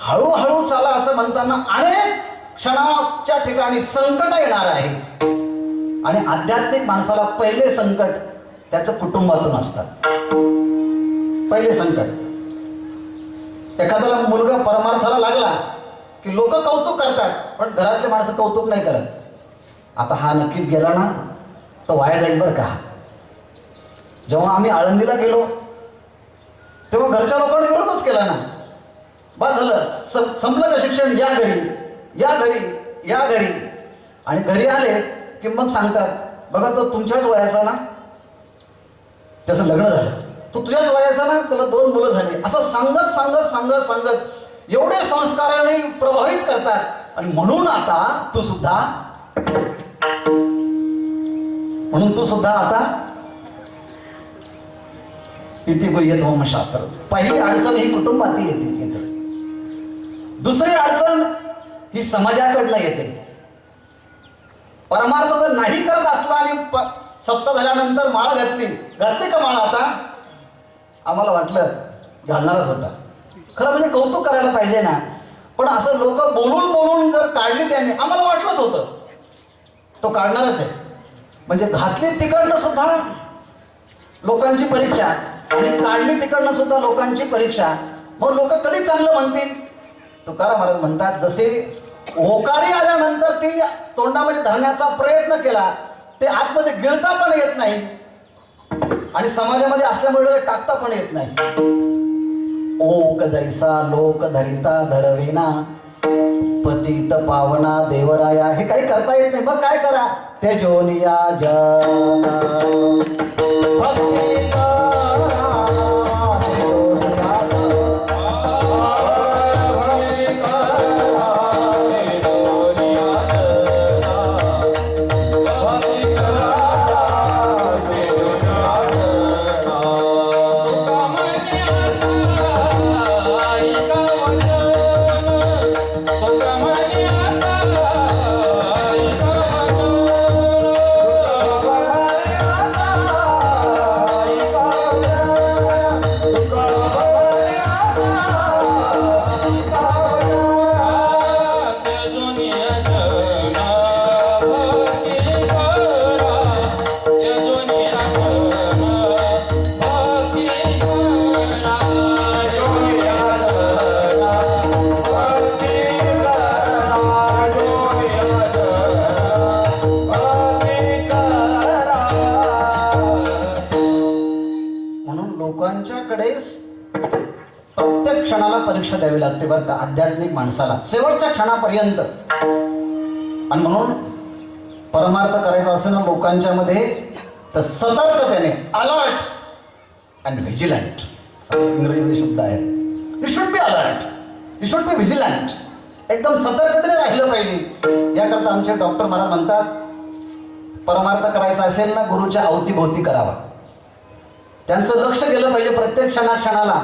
हळूहळू चाला असं म्हणताना अनेक क्षणाच्या ठिकाणी संकट येणार आहे. आणि आध्यात्मिक माणसाला पहिले संकट त्याचं कुटुंबातून असतात. पहिले संकट, एखाद्याला मुलगा परमार्थाला लागला की लोक कौतुक करतात, पण घरातले माणसं कौतुक नाही करत. आता हा नक्कीच गेला ना तर वाया जाईल बरं का. जेव्हा आम्ही आळंदीला गेलो तेव्हा घरच्या लोकांनी विरोधच केला ना. बस झालं, संपलं का शिक्षण, या घरी. आणि घरी आले की मग सांगतात, बघा तो तुमच्याच वयाचा ना, त्याचं लग्न झालं, तो तुझ्याच वयाचा ना, त्याला 2 मुलं झाली. असं सांगत एवढे संस्काराने प्रभावित करतात. आणि म्हणून तू सुद्धा आता इथे गुह्यत होमशास्त्र. पहिली अडचण ही कुटुंबात येते. दुसरी अडचण ही समाजाकडनं येते. परमार्थ जर नाही करत असला आणि सप्ताह झाल्यानंतर माळ घातली का माळ, आता आम्हाला वाटलं घालणारच होता. खरं म्हणजे कौतुक करायला पाहिजे ना, पण असं लोक बोलून जर काढली त्यांनी, आम्हाला वाटलंच होतं तो काढणारच आहे. म्हणजे घातली तिकडनं सुद्धा लोकांची परीक्षा आणि काढली तिकडनं सुद्धा लोकांची परीक्षा. मग लोक कधी चांगलं म्हणतील. तुकाराम महाराज म्हणतात, जसे होकारी आल्यानंतर ती तोंडामध्ये धरण्याचा प्रयत्न केला, ते आतमध्ये गिळता पण येत नाही आणि समाजामध्ये असल्यामुळे टाकता पण येत नाही. ओक जैसा लोक धरिता धरवेना, पतित पावना देवराया, हे काही करता येत नाही. मग काय करा, ते जोनिया जन भक्ती करा, तेजोनिया Bye. परीक्षा द्यावी लागते बरं का आध्यात्मिक माणसाला शेवटच्या क्षणापर्यंत. आणि म्हणून परमार्थ करायचा असेल ना लोकांच्या मध्ये तर सतर्कतेने अलर्ट अँड व्हिजिलंट इंग्रजीमध्ये शब्द आहे. You should be alert, you should be vigilant. एकदम सतर्कतेने राहिलं पाहिजे. याकरता आमचे डॉक्टर महाराज म्हणतात परमार्थ करायचा असेल ना गुरुच्या अवतीभोवती करावा. त्यांचं लक्ष गेलं पाहिजे प्रत्येक क्षणाला.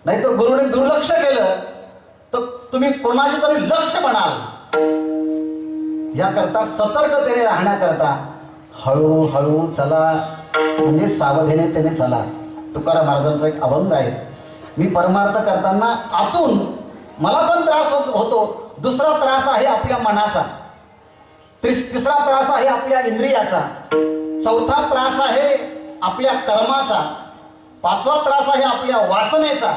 नाही तर गुरुने दुर्लक्ष केलं तर तुम्ही कोणाचे तरी लक्ष बनाल. याकरता सतर्कतेने राहण्याकरता हळूहळू चला, म्हणजे सावधानतेने चला. तुकाराम महाराजांचा एक अभंग आहे. मी परमार्थ करताना आतून मला पण त्रास होतो. दुसरा त्रास आहे आपल्या मनाचा, तिसरा त्रास आहे आपल्या इंद्रियाचा, चौथा त्रास आहे आपल्या कर्माचा, पाचवा त्रास आहे आपल्या वासनेचा.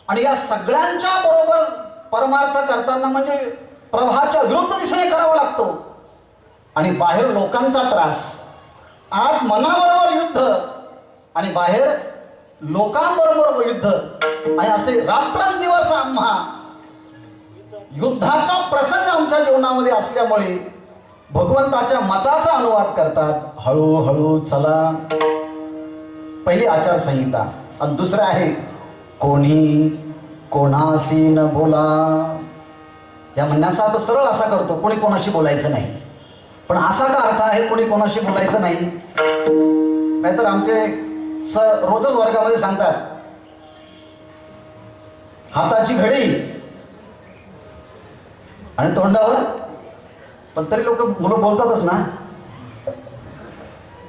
आणि या सगळ्यांच्या बरोबर परमार्थ करताना म्हणजे प्रवाहाच्या विरुद्ध दिशेने करावा लागतो. आणि बाहेर लोकांचा त्रास, आत मनाबरोबर युद्ध आणि बाहेर लोकांबरोबर युद्ध. आणि असे रात्रंदिवस आम्हा युद्धाचा प्रसंग आमच्या जीवनामध्ये असल्यामुळे भगवंताच्या मताचा अनुवाद करतात. हळूहळू चला, पहिली आचारसंहिता. आणि दुसरं आहे कोणी कोणाशी न बोला. या म्हणण्याचा अर्थ सरळ असा करतो कोणी कोणाशी बोलायचं नाही. पण असा का अर्थ आहे कोणी कोणाशी बोलायचं नाही? नाहीतर आमचे सर रोजच वर्गामध्ये सांगतात हाताची घडी आणि तोंडावर, पण तरी लोक मुलं बोलतातच ना.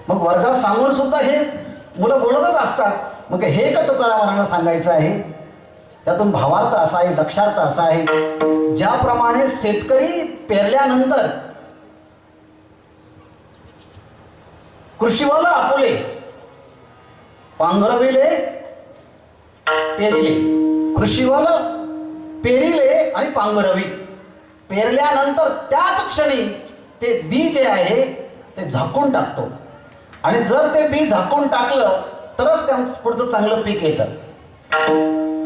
मग वर्गात सांगून सुद्धा हे मुलं बोलतच असतात. मग हे का तुकाराम महाराजांना सांगायचं आहे? त्यातून भावार्थ असा आहे, लक्षार्थ असा आहे, ज्याप्रमाणे शेतकरी पेरल्यानंतर कृषीवाला आपुले पांघरविले पेरिले, कृषीवाला पेरिले आणि पांघरवी, पेरल्यानंतर त्याच क्षणी ते बी जे आहे ते झाकून टाकतो. आणि जर ते बी झाकून टाकलं तरच त्या पुढचं चांगलं पीक येतं.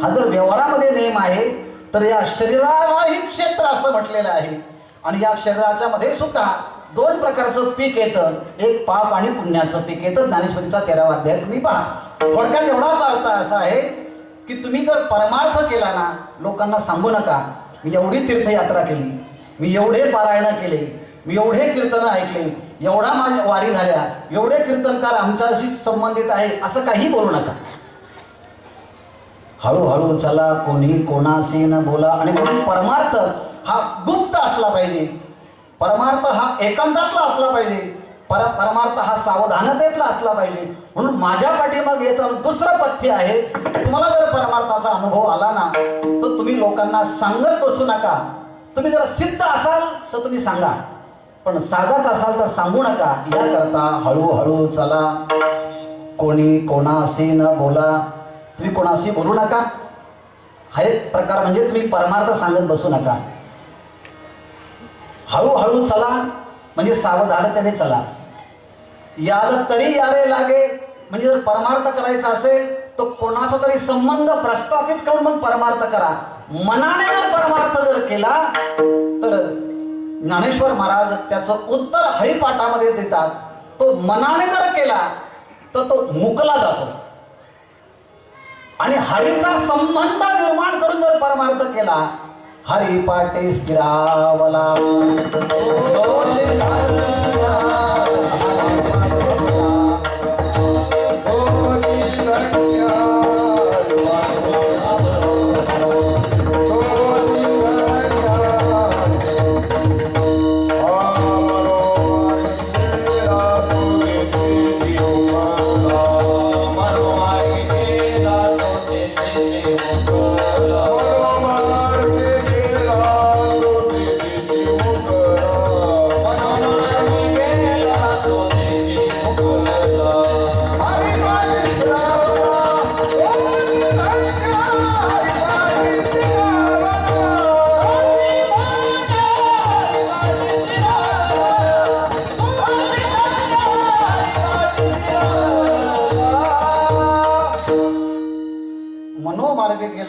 हा जर व्यवहारामध्ये नियम आहे तर या शरीरालाही क्षेत्र असं म्हटलेलं आहे. आणि या शरीराच्या मध्ये सुद्धा दोन प्रकारचं पीक येतं, एक पाप आणि पुण्याचं पीक येतं. ज्ञानेश्वरीचा 13वा अध्याय तुम्ही पहा. थोडक्यात एवढाच अर्थ असा आहे की तुम्ही जर परमार्थ केला ना, लोकांना सांगू नका मी एवढी तीर्थयात्रा केली, मी एवढे पारायण केले, मी एवढे कीर्तन ऐकले, एवढा माझ्या वारी झाल्या, एवढे कीर्तनकार आमच्याशी संबंधित आहे, असं काही बोलू नका. हळूहळू चला, कोणी कोणाशी न बोला. आणि म्हणून परमार्थ हा गुप्त असला पाहिजे, परमार्थ हा एकांतातला असला पाहिजे, परमार्थ हा सावधानतेतला असला पाहिजे. म्हणून माझ्या पाठीमागे येतं दुसरं पथ्य आहे. तुम्हाला जर परमार्थाचा अनुभव आला ना तर तुम्ही लोकांना सांगत बसू नका. तुम्ही जर सिद्ध असाल तर तुम्ही सांगा, पण साधक असाल तर सांगू नका. याकरता हळूहळू चला, कोणी कोणाशी न बोला. तुम्ही कोणाशी बोलू नका. हा एक प्रकार म्हणजे तुम्ही परमार्थ सांगत बसू नका. हळूहळू चला म्हणजे सावधानतेने चला. याला तरी यारे लागे म्हणजे जर परमार्थ करायचा असेल तर कोणाचा तरी संबंध प्रस्थापित करून मग परमार्थ करा. मनाने जर परमार्थ जर केला तर ज्ञानेश्वर महाराज त्याचं उत्तर हरिपाठामध्ये देतात. तो मनाने जर केला तर तो मुकला जातो. आणि हरीचा संबंध निर्माण करून जर परमार्थ केला, हरिपाठे स्थिरावला.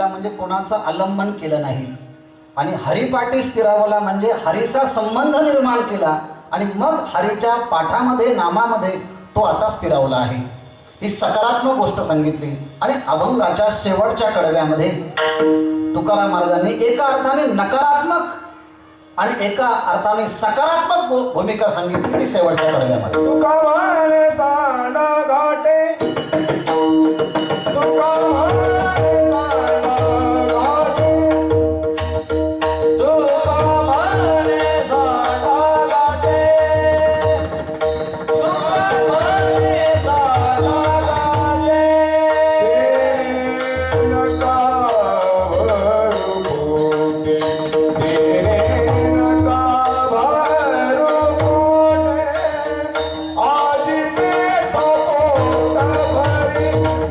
केला म्हणजे कोणाचं आलंबन केलं नाही. आणि हरिपाठी स्थिरावला म्हणजे हरीचा संबंध निर्माण केला आणि मग हरीच्या पाठामध्ये नामामध्ये तो आता स्थिरावला आहे. ही सकारात्मक गोष्ट सांगितली. आणि अभंगाच्या शेवटच्या कडव्यामध्ये तुकाराम महाराजांनी एका अर्थाने नकारात्मक आणि एका अर्थाने सकारात्मक भूमिका सांगितली ती शेवटच्या कडव्यामध्ये. तुका म्हणे सांडा घाटे तुका म्हणे सांडा घाटे तुका म्हणे सांडा घाटे तुका म्हणे सांडा घाटे नका भरू पोटे नका भरू पोटे आज पे पोट भरी आज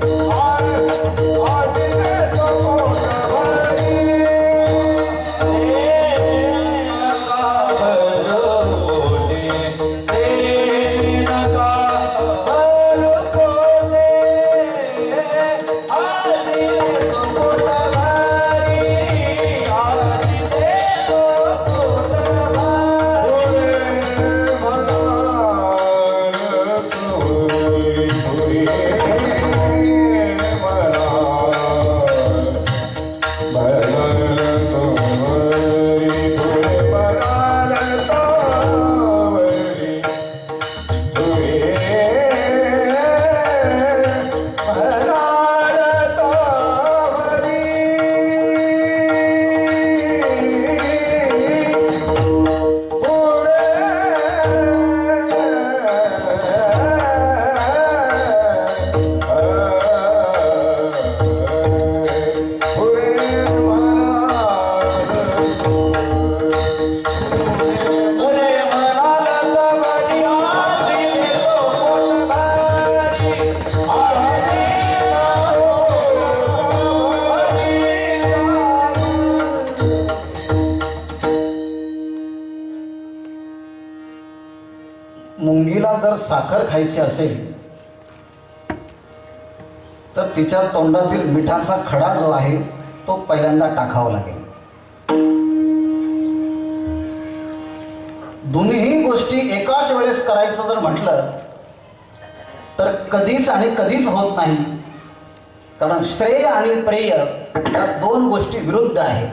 पे पोट भरी नका भरू पोटे नका भरू पोटे आज पोट भरी आज पोट मुंगीला जर साखर खायची असेल तर तिच्या तोंडातील मिठाचा खडा जो आहे तो पहिल्यांदा टाकावा लागेल. दोन्ही गोष्टी एकाच वेळेस करायचं जर म्हटलं तर कधीच आणि कधीच होत नाही. कारण श्रेय आणि प्रेय या दोन गोष्टी विरुद्ध आहेत.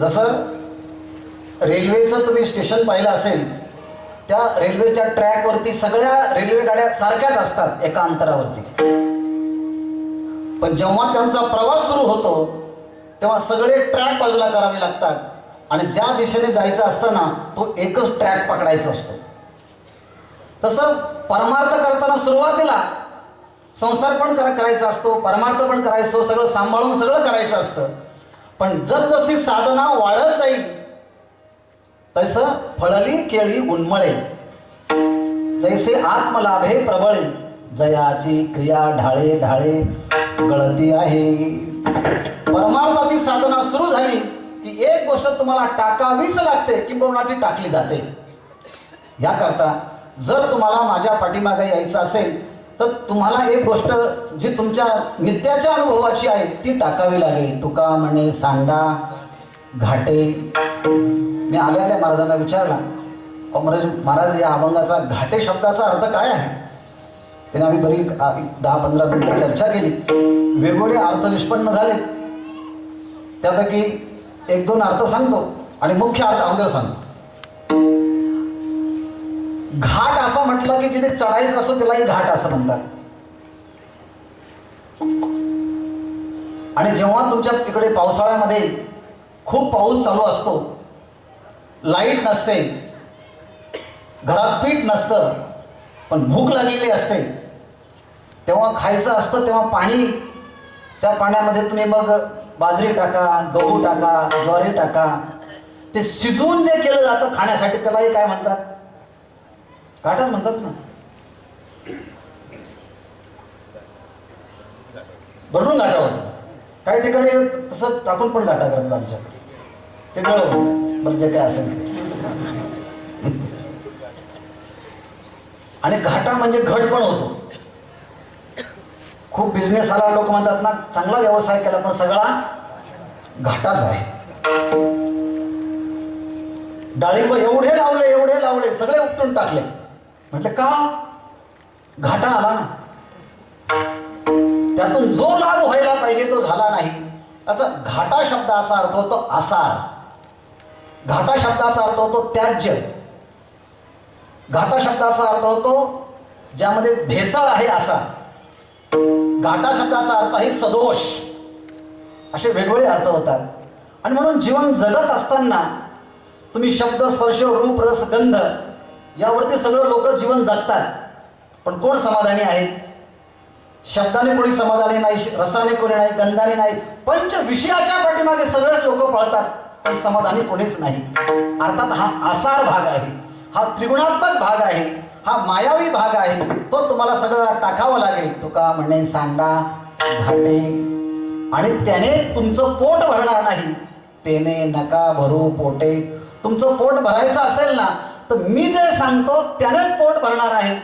जसं रेल्वेचं तुम्ही स्टेशन पाहिलं असेल, त्या रेल्वेच्या ट्रॅकवरती सगळ्या रेल्वे गाड्या सारख्याच असतात एका अंतरावरती. पण जेव्हा त्यांचा प्रवास सुरू होतो तेव्हा सगळे ट्रॅक बाजूला करावे लागतात आणि ज्या दिशेने जायचं असतं ना तो एकच ट्रॅक पकडायचा असतो. तसं परमार्थ करताना सुरुवातीला संसार पण करायचा असतो, परमार्थ पण करायचो, सगळं सांभाळून सगळं करायचं असतं. पण जसजशी साधना वाढत जाईल तसं फळली केळी उन्मळे, जैसे आत्मलाभे प्रबळे, जयाची क्रिया ढाळे ढाळे गळती आहे. परमार्थाची साधना सुरू झाली की एक गोष्ट तुम्हाला टाकावीच लागते किंबहुना ती टाकली जाते. याकरता जर तुम्हाला माझ्या पाठीमागे यायचं असेल तर तुम्हाला एक गोष्ट जी तुमच्या नित्याच्या अनुभवाची आहे ती टाकावी लागेल. तुका म्हणे सांडा घाटे. मी आलेल्या महाराजांना विचारला, महाराज या अभंगाचा घाटे शब्दाचा अर्थ काय आहे? त्याने आम्ही बरी 10-15 मिनिटं चर्चा केली. वेगवेगळे अर्थ निष्पन्न झाले. त्यापैकी 1-2 अर्थ सांगतो आणि मुख्य अर्थ अगोदर सांगतो. घाट असं म्हटलं की जिथे चढायचं असतो त्यालाही घाट असं म्हणतात. आणि जेव्हा तुमच्या इकडे पावसाळ्यामध्ये खूप पाऊस चालू असतो, लाईट नसते, घरात पीठ नसतं, पण भूक लागलेली असते, तेव्हा खायचं असतं, तेव्हा पाणी, त्या पाण्यामध्ये तुम्ही मग बाजरी टाका, गहू टाका, ज्वारी टाका, ते शिजवून जे केलं जातं खाण्यासाठी त्यालाही काय म्हणतात? घाटच म्हणतात ना. भरून घाटा होतं. काही ठिकाणी तसं टाकून पण घाटा करतात आमच्या. ते कळव बरं जे काय असेल. आणि घाटा म्हणजे घट पण होतो. खूप बिझनेस आला, लोक म्हणतात ना चांगला व्यवसाय केला, पण सगळा घाटाच आहे. डाळिंब एवढे लावले सगळे उपटून टाकले. म्हटलं का? घाटा आला ना. त्यातून जो लाभ व्हायला पाहिजे तो झाला नाही. त्याचा घाटा शब्दाचा अर्थ होतो आसार. घाटा शब्दाचा अर्थ होतो त्याज्य. घाटा शब्दाचा अर्थ होतो ज्यामध्ये भेसळ आहे असा. घाटा शब्दाचा अर्थ आहे सदोष. असे वेगवेगळे अर्थ होतात. आणि म्हणून जीवन जगत असताना तुम्ही शब्द, स्पर्श, रूप, रस, गंध यावरती सगळं लोक जीवन जगतात. पण कोण समाधानी आहेत? शब्दाने कोणी समाधानी नाही, रसाने कोणी नाही, गंधाने नाही. पंच विषयाच्या पाठीमागे सगळेच लोक पळतात, पण समाधानी कोणीच नाही. अर्थात हा आसार भाग आहे, हा त्रिगुणात्मक भाग आहे, हा मायावी भाग आहे. तो तुम्हाला सगळं टाकावं लागेल. तुका म्हणे सांडा घाटे, आणि त्याने तुमचं पोट भरणार नाही. तेने नका भरू पोटे. तुमचं पोट भरायचं असेल ना तर मी जे सांगतो त्यानेच पोट भरणार आहे.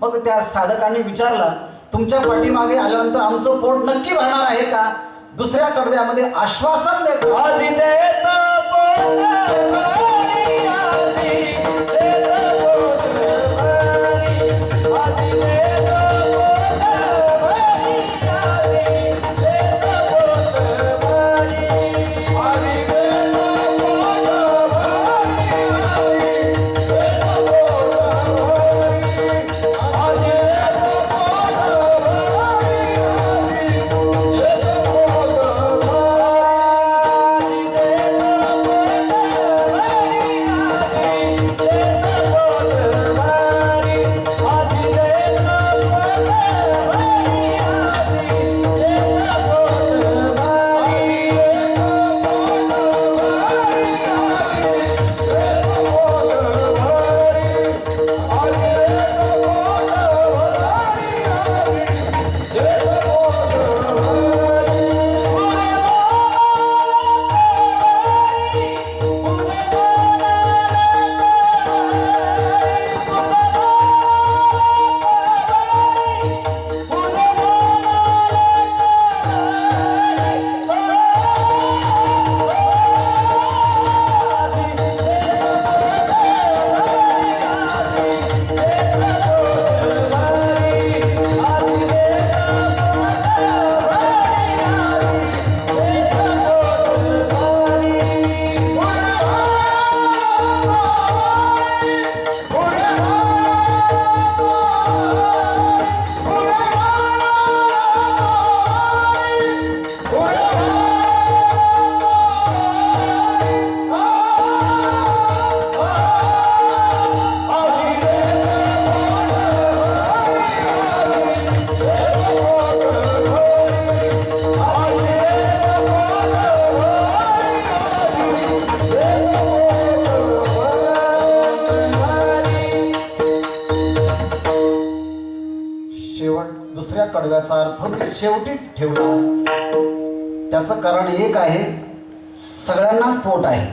मग त्या साधकांनी विचारलं, तुमच्या पाठीमागे आल्यानंतर आमचं पोट नक्की भरणार आहे का? दुसऱ्या कडव्यामध्ये आश्वासन देतो, आधी देत पोट भरी, आधी देत पोट भरी, आधी देत पोट भरी, आधी देत पोट भरी, आधी देत पोट भरी, आधी देत पोट भरी, आधी दुसऱ्या कडव्याचा अर्थ मी शेवटी ठेवला. त्याचं कारण एक आहे, सगळ्यांना पोट आहे.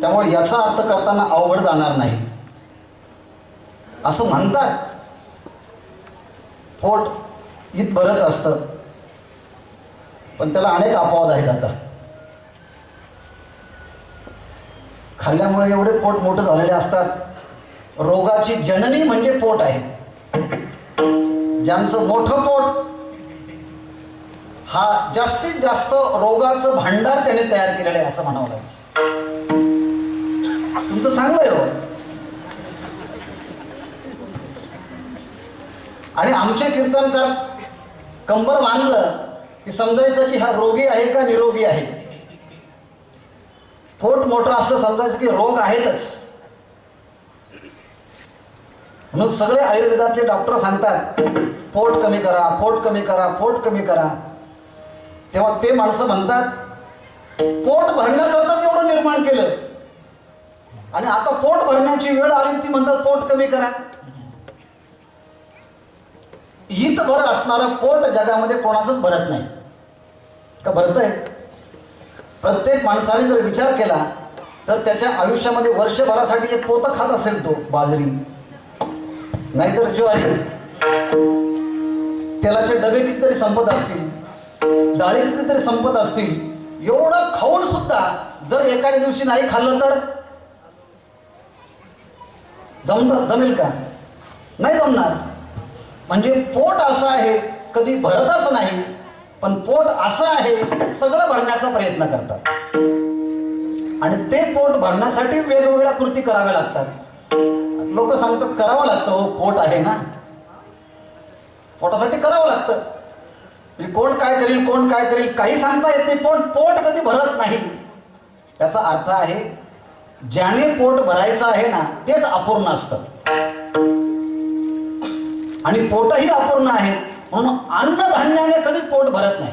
त्यामुळे याचा अर्थ करताना अवघड जाणार नाही. असं म्हणतात पोट इथभरच असतं, पण त्याला अनेक अपवाद आहेत. आता खाल्ल्यामुळे एवढे पोट मोठं झालेले असतात. रोगाची जननी म्हणजे पोट आहे. ज्यांचं मोठं पोट, हा जास्तीत जास्त रोगाचं भांडार त्याने तयार केलेलं आहे असं म्हणावं लागेल. तुमचं चांगलं आहे हो. आणि आमचे कीर्तनकार कंबर बांधलं की समजायचं की हा रोगी आहे का निरोगी आहे. पोट मोठं असलं समजायचं की रोग आहेतच. म्हणून सगळे आयुर्वेदातले डॉक्टर सांगतात पोट कमी करा, पोट कमी करा, पोट कमी करा. तेव्हा ते माणसं म्हणतात पोट भरण्याकरताच एवढं निर्माण केलं, आणि आता पोट भरण्याची वेळ आली ती म्हणतात पोट कमी करा. हितभर असणारं पोट जगामध्ये कोणाचंच भरत नाही का? भरतंय. प्रत्येक माणसाने जर विचार केला तर त्याच्या आयुष्यामध्ये वर्षभरासाठी एक पोतं खात असेल तो बाजरी, नाहीतर ज्वारी, तेलाचे डबे कितीतरी संपत असतील, डाळी कितीतरी संपत असतील, एवढं खाऊन सुद्धा जर एखाद्या दिवशी नाही खाल्लं तर जमेल का? नाही जमणार. म्हणजे पोट असं आहे, कधी भरतच नाही, पण पोट असं आहे सगळं भरण्याचा प्रयत्न करतात. आणि ते पोट भरण्यासाठी वेगवेगळ्या कृती कराव्या लागतात. लोक सांगतात करावं लागतं, हो पोट आहे ना, पोटासाठी करावं लागतं. म्हणजे कोण काय करील, कोण काय करील काही सांगता येत नाही, पण पोट कधी भरत नाही. त्याचा अर्थ आहे ज्याने पोट भरायचं आहे ना तेच अपूर्ण असतं. आणि पोटही अपूर्ण आहे म्हणून अन्नधान्याने कधीच पोट भरत नाही,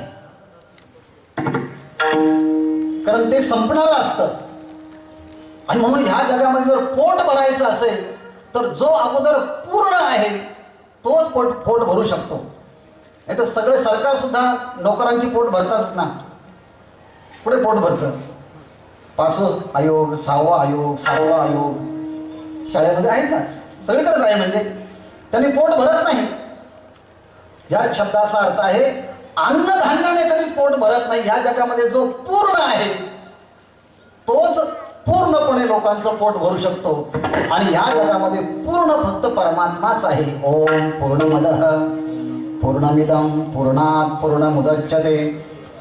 कारण ते संपणारं असतं. आणि म्हणून ह्या जगामध्ये जर पोट भरायचं असेल तर जो अगोदर पूर्ण आहे तोच पोट भरू शकतो. नाही तर सगळे सरकार सुद्धा नोकरांची पोट भरताच ना, पुढे पोट भरतं. 5वं आयोग, 6वा आयोग, 7वा आयोग शाळेमध्ये आहेत ना, सगळीकडेच आहे. म्हणजे त्यांनी पोट भरत नाही. या शब्दाचा अर्थ आहे अन्नधान्याने कधीच पोट भरत नाही. या जगामध्ये जो पूर्ण आहे तोच पूर्णपणे लोकांचं पोट भरू शकतो. आणि ह्या जगामध्ये पूर्ण फक्त परमात्माच आहे. ओम पूर्णमदः पूर्णमिदं पूर्णात् पूर्णमुदच्यते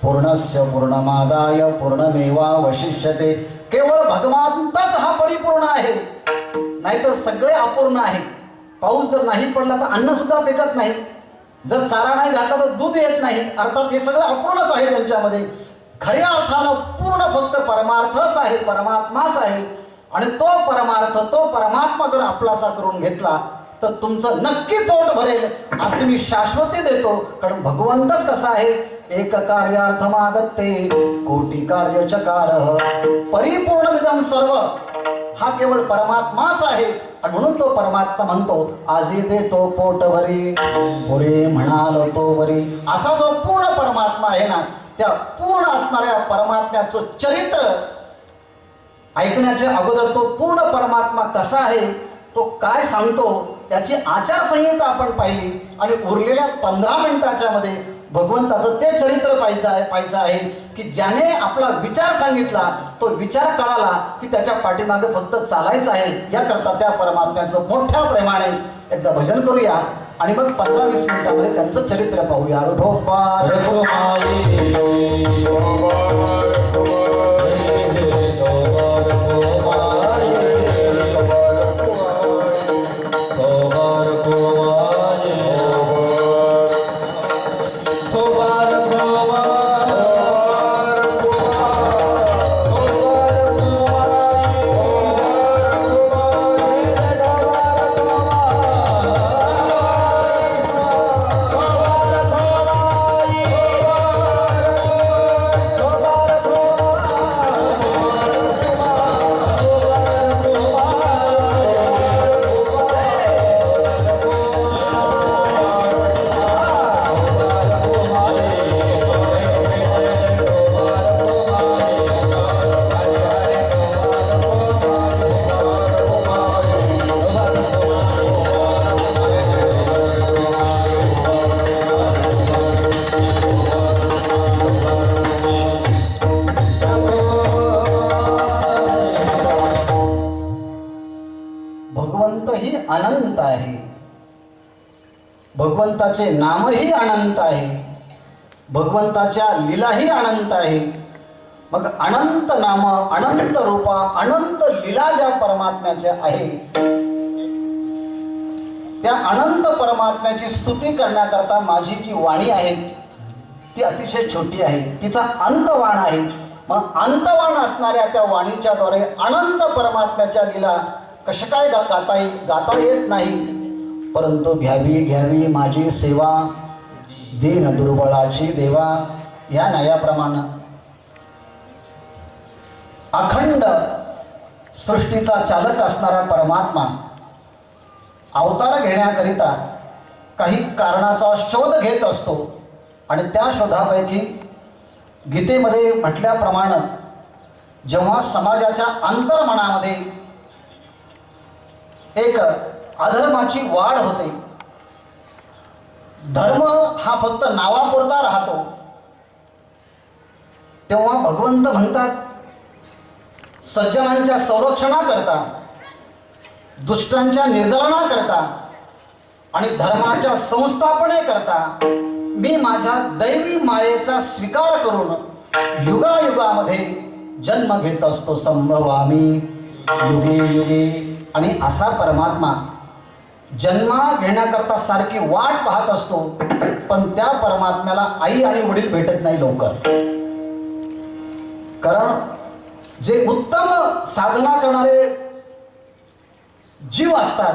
पूर्णस्य पूर्णमादाय पूर्णमेवावशिष्यते. केवळ भगवंताच हा परिपूर्ण आहे, नाहीतर सगळे अपूर्ण आहे. पाऊस जर नाही पडला तर अन्न सुद्धा पिकत नाही, जर चारा नाही घातला तर दूध येत नाही. अर्थात हे सगळं अपूर्णच आहे त्यांच्यामध्ये. खऱ्या अर्थानं पूर्ण फक्त परमार्थच आहे, परमात्माच आहे. आणि तो परमार्थ, तो परमात्मा जर आपलासा करून घेतला तर तुमचं नक्की पोट भरेल अशी मी शाश्वती देतो. कारण भगवंतच कसा आहे, एक कार्यार्थमागते कोटी कार्य चकारः. परिपूर्णमिदं सर्व हा केवळ परमात्माच आहे. आणि म्हणून तो परमात्मा म्हणतो आजी देतो पोट भरी पुरे म्हणाल तो वरी. असा जो पूर्ण परमात्मा आहे ना, त्या पूर्ण असणाऱ्या परमात्म्याचं चरित्र ऐकण्याच्या अगोदर तो पूर्ण परमात्मा कसा आहे, तो काय सांगतो, त्याची आचारसंहिता आपण पाहिली. आणि उरलेल्या 15 मिनिटाच्या मध्ये भगवंताचं ते चरित्र पाहायचं आहे की ज्याने आपला विचार सांगितला, तो विचार कळाला की त्याच्या पाठीमागे फक्त चालायचं आहे. याकरता त्या परमात्म्याचं मोठ्या प्रेमाने एकदा भजन करूया आणि मग 15-20 मिनिटांमध्ये त्यांचं चरित्र पाहूया. भगवंतही अनंत आहे, भगवंताचे नामही अनंत आहे, भगवंताच्या लीलाही अनंत आहे. मग अनंत नाम, अनंत रूपा, अनंत लीला ज्या परमात्म्याच्या आहे, त्या अनंत परमात्म्याची स्तुती करण्याकरता माझी जी वाणी आहे ती अतिशय छोटी आहे, तिचा अंतवाण आहे. मग अंतवाण असणाऱ्या त्या वाणीच्याद्वारे अनंत परमात्म्याच्या लीला कशा काय गाता येत नाही. परंतु घ्यावी माझी सेवा दीन दुर्बळाची देवा. या न्यायाप्रमाणे अखंड सृष्टीचा चालक असणारा परमात्मा अवतार घेण्याकरिता काही कारणाचा शोध घेत असतो. आणि त्या शोधापैकी गीतेमध्ये म्हटल्याप्रमाणे जेव्हा समाजाच्या अंतर्मनामध्ये एक अधर्माची वाढ होते. धर्म हा फक्त नावापुरता राहतो. तेव्हा भगवंत म्हणतात, सज्जनांच्या संरक्षणाकरता, दुष्टांच्या निर्दारणाकरता आणि धर्माच्या संस्थापनेकरता मी माझ्या दैवी मायेचा स्वीकार करून युगायुगामध्ये जन्म घेत असतो. संभवामी युगे युगे. आणि असा परमात्मा जन्म घेण्याकरता सारखी वाट पाहत असतो, पण त्या परमात्म्याला आई आणि वडील भेटत नाही लवकर. कारण जे उत्तम साधना करणारे जीव असतात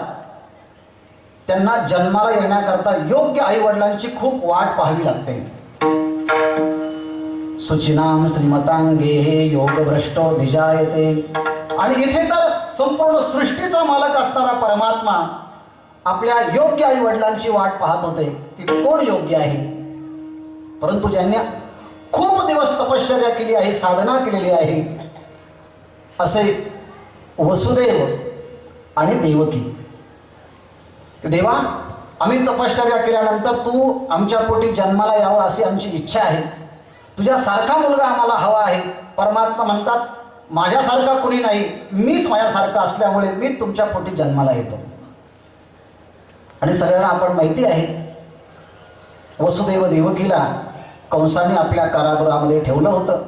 त्यांना जन्माला येण्याकरता योग्य आई वडिलांची खूप वाट पाहावी लागते. सुचिनाम श्रीमतांगे योगभ्रष्टो धिजायते. आणि इथे तर संपूर्ण सृष्टीचा मालक असणारा परमात्मा आपल्या योग्य आई वडिलांची वाट पाहत होते की कोण योग्य आहे. परंतु ज्यांनी खूप दिवस तपश्चर्या केली आहे, साधना केलेली आहे, असे वसुदेव आणि देवकी. देवा, आम्ही तपश्चर्या केल्यानंतर तू आमच्या पोटी जन्माला यावं अशी आमची इच्छा आहे. तुझ्यासारखा मुलगा आम्हाला हवा आहे. परमात्मा म्हणतात, माझ्यासारखा कुणी नाही, मीच माझ्यासारखा असल्यामुळे मी तुमच्या पोटी जन्माला येतो. आणि सगळ्यांना आपण माहिती आहे, वसुदेव देवकीला कंसाने आपल्या कारागृहामध्ये ठेवलं होतं.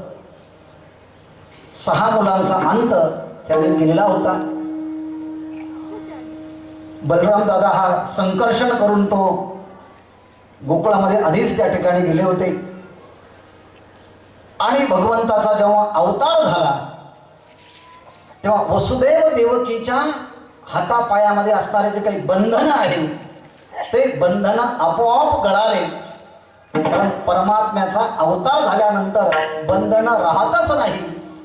6 मुलांचा अंत त्याने केलेला होता. बलराम दादा हा संकर्षण करून तो गोकुळामध्ये आधीच त्या ठिकाणी गेले होते. आणि भगवंताचा जेव्हा अवतार झाला तेव्हा वसुदेव देवकीच्या हातापायामध्ये असणारे जे काही बंधनं आहे ते बंधनं आपोआप गळाले. कारण परमात्म्याचा अवतार झाल्यानंतर बंधनं राहतच नाही.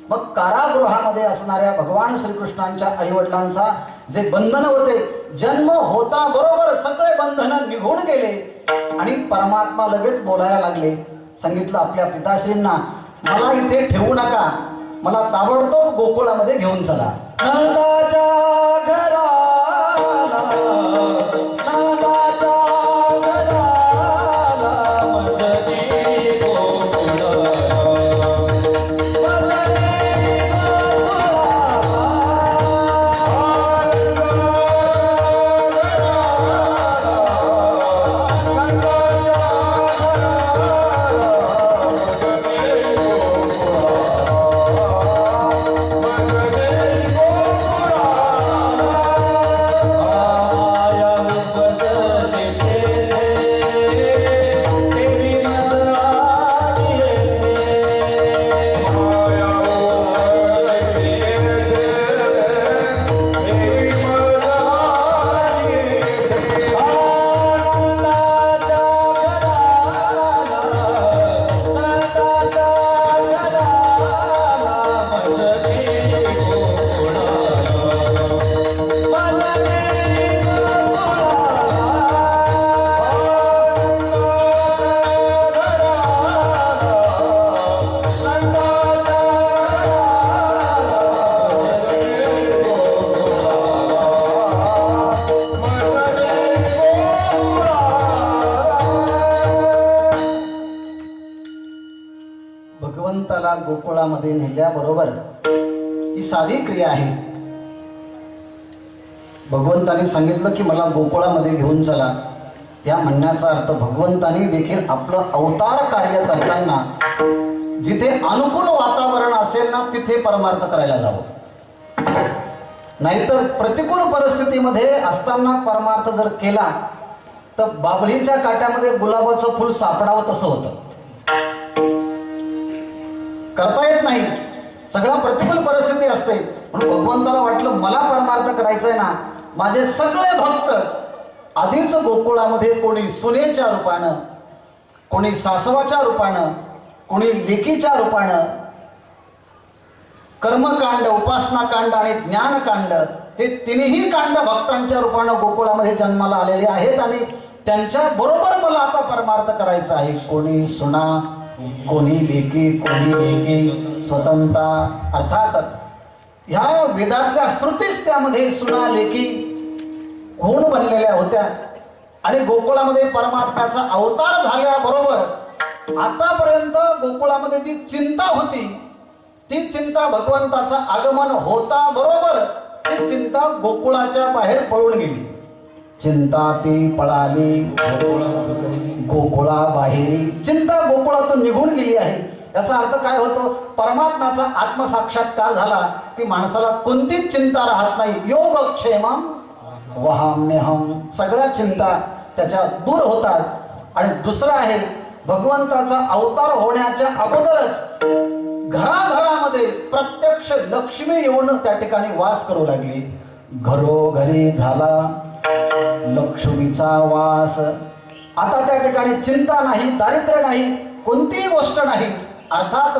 मग कारागृहामध्ये असणाऱ्या भगवान श्रीकृष्णांच्या आईवडिलांचा जे बंधन होते, जन्म होता बरोबर सगळे बंधनं निघून गेले. आणि परमात्मा लगेच बोलायला लागले. सांगितलं आपल्या पिताश्रींना, मला इथे ठेवू नका, मला ताबडतोब गोकुळामध्ये घेऊन चला. नंदाच्या घराला, नंदाच्या घराला मजली गोकुळ. भगवंताला गोकुळामध्ये नेल्याबरोबर ही साधी क्रिया आहे. भगवंताने सांगितलं की मला गोकुळामध्ये घेऊन चला. या म्हणण्याचा अर्थ भगवंताने देखील आपलं अवतार कार्य करताना जिथे अनुकूल वातावरण असेल ना तिथे परमार्थ करायला जावं. नाहीतर प्रतिकूल परिस्थितीमध्ये असताना परमार्थ जर केला तर बाभळीच्या काट्यामध्ये गुलाबाचं फुल सापडावं तसं होतं. करता येत नाही, सगळा प्रतिकूल परिस्थिती असते. म्हणून भगवंताला वाटलं मला परमार्थ करायचंय ना, माझे सगळे भक्त आधीच गोकुळामध्ये कोणी सुनेच्या रूपानं, कोणी सासवाच्या रूपानं, कोणी लेकीच्या रूपानं कर्मकांड, उपासनाकांड आणि ज्ञानकांड हे तिन्ही कांड भक्तांच्या रूपानं गोकुळामध्ये जन्माला आलेले आहेत. आणि त्यांच्या बरोबर मला आता परमार्थ करायचा आहे. कोणी सुना, कोणी लेकी, कोणी लेकी स्वतंत्र. अर्थात ह्या वेदातल्या श्रुतीच त्यामध्ये सुना लेकी खूण बनलेल्या होत्या आणि गोकुळामध्ये परमात्म्याचा अवतार झाल्याबरोबर आतापर्यंत गोकुळामध्ये जी चिंता होती, ती चिंता भगवंताचं आगमन होता बरोबर ती चिंता गोकुळाच्या बाहेर पळून गेली. चिंता ती पळाली गोकुळा बाहेरी. चिंता गोकुळातून निघून गेली आहे. याचा अर्थ काय होतो? परमात्म्याचा आत्मसाक्षात्कार झाला की माणसाला कोणतीच चिंता राहत नाही. योगक्षेमम वहाम्यहम. सगळ्या चिंता त्याच्या दूर होतात. आणि दुसरं आहे, भगवंताचा अवतार होण्याच्या अगोदरच घराघरामध्ये प्रत्यक्ष लक्ष्मी येऊन त्या ठिकाणी वास करू लागली. घरोघरी झाला लक्ष्मीचा वास. आता त्या ठिकाणी चिंता नाही, दारिद्र्य नाही, कोणतीही गोष्ट नाही. अर्थात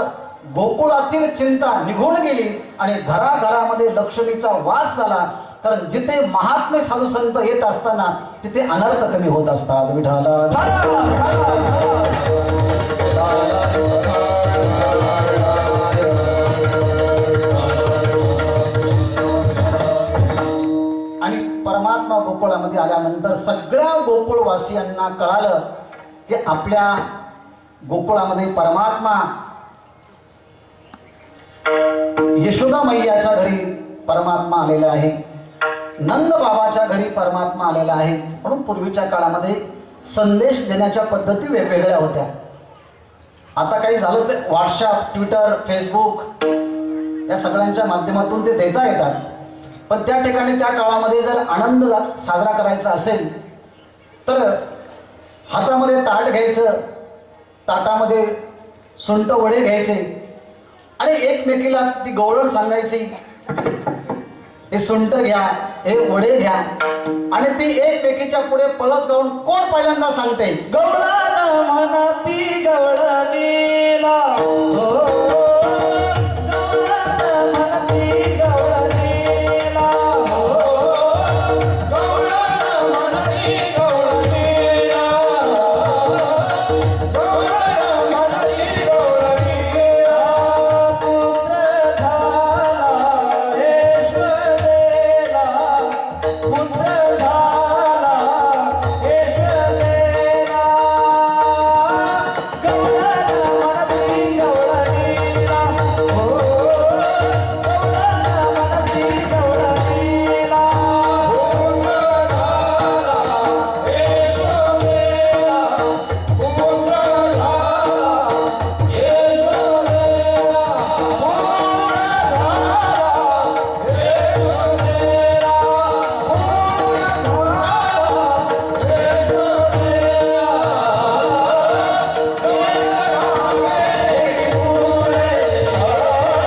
गोकुळातील चिंता निघून गेली आणि घराघरामध्ये लक्ष्मीचा वास झाला. कारण जिथे महात्मे साधू संत येत असताना तिथे अनर्थ कमी होत असतात. विठाला आणि परमात्मा गोकुळामध्ये आल्यानंतर सगळ्या गोकुळवासियांना कळालं की आपल्या गोकुळामध्ये परमात्मा यशोदा मैयाच्या घरी परमात्मा आलेला आहे, नंद बाबाच्या घरी परमात्मा आलेला आहे. म्हणून पूर्वीच्या काळामध्ये संदेश देण्याच्या पद्धती वेगवेगळ्या होत्या. आता काही झालं तर व्हॉट्सअप, ट्विटर, फेसबुक या सगळ्यांच्या माध्यमातून ते देता येतात. पण त्या ठिकाणी त्या काळामध्ये जर आनंद साजरा करायचा असेल तर हातामध्ये ताट घ्यायचं, ताटामध्ये सुंठ वडे घ्यायचे आणि एकमेकीला ती गवळण सांगायची, हे सुंठ घ्या, हे वडे घ्या. आणि ती एकमेकीच्या पुढे पळत जाऊन कोण पहिल्यांदा सांगते? गवळण म्हणती गवळणीला हो, गवळण म्हणती गवळणीला हो, गवळण म्हणती गवळणीला, गवळण म्हणती गवळणीला. पुत्र झाला यशोदेला, पुत्र झाला यशोदेला. गवळण म्हणती गवळणीला हो, गवळण म्हणती गवळणीला. पुत्र झाला यशोदेला, पुत्र झाला यशोदेला,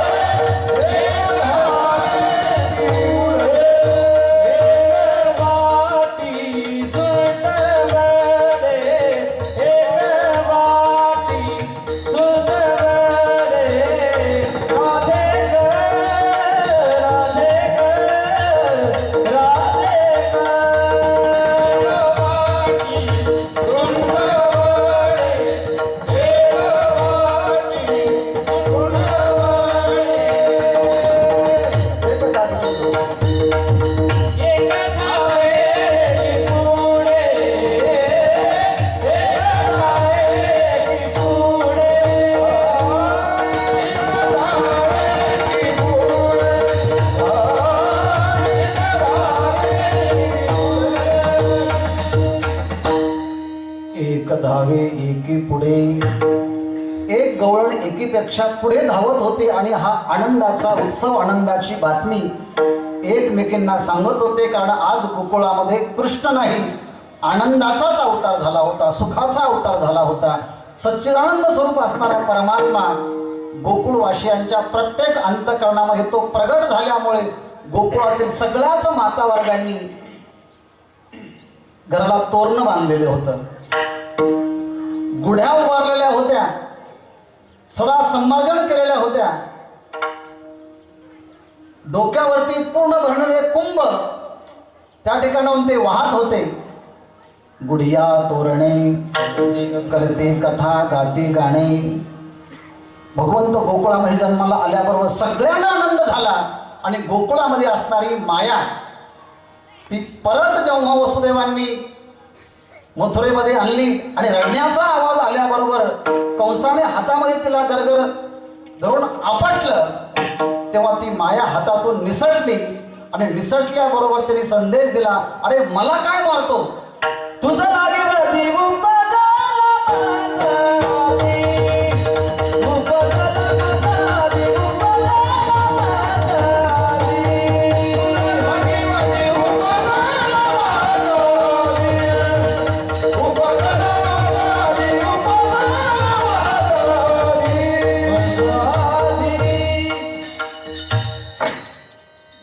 पुत्र एक धावे एकी पुढे. एक गवळण एकीपेक्षा पुढे धावत होते आणि हा आनंदाचा उत्सव, आनंदाची बातमी एकमेकींना सांगत होते. कारण आज गोकुळामध्ये कृष्ण नाही, आनंदाचाच अवतार झाला होता, सुखाचा अवतार झाला होता. सच्चिदानंद स्वरूप असणारा परमात्मा गोकुळवासियांच्या प्रत्येक अंतःकरणामध्ये तो प्रगट झाल्यामुळे गोकुळातील सगळ्याच मातावर्गांनी घराला तोरण बांधलेले होतं, गुढ्या उभारलेल्या होत्या, सडा संमार्जन केलेल्या होत्या, डोक्यावरती पूर्ण भरणारे कुंभ त्या ठिकाणाहून ते वाहत होते. गुढिया तोरणे करते कथा गाते गाणे. भगवंत गोकुळामध्ये जन्माला आल्याबरोबर सगळ्यांना आनंद झाला आणि गोकुळामध्ये असणारी माया ती परत जेव्हा वसुदेवांनी मथुरेमध्ये आणली आणि रडण्याचा आवाज आल्याबरोबर कंसाने हातामध्ये तिला गरगर धरून आपटलं, तेव्हा ती माया हातातून निसटली आणि निसटल्याबरोबर तिने संदेश दिला, अरे मला काय मारतो? तुझं लागेवरती मुंबई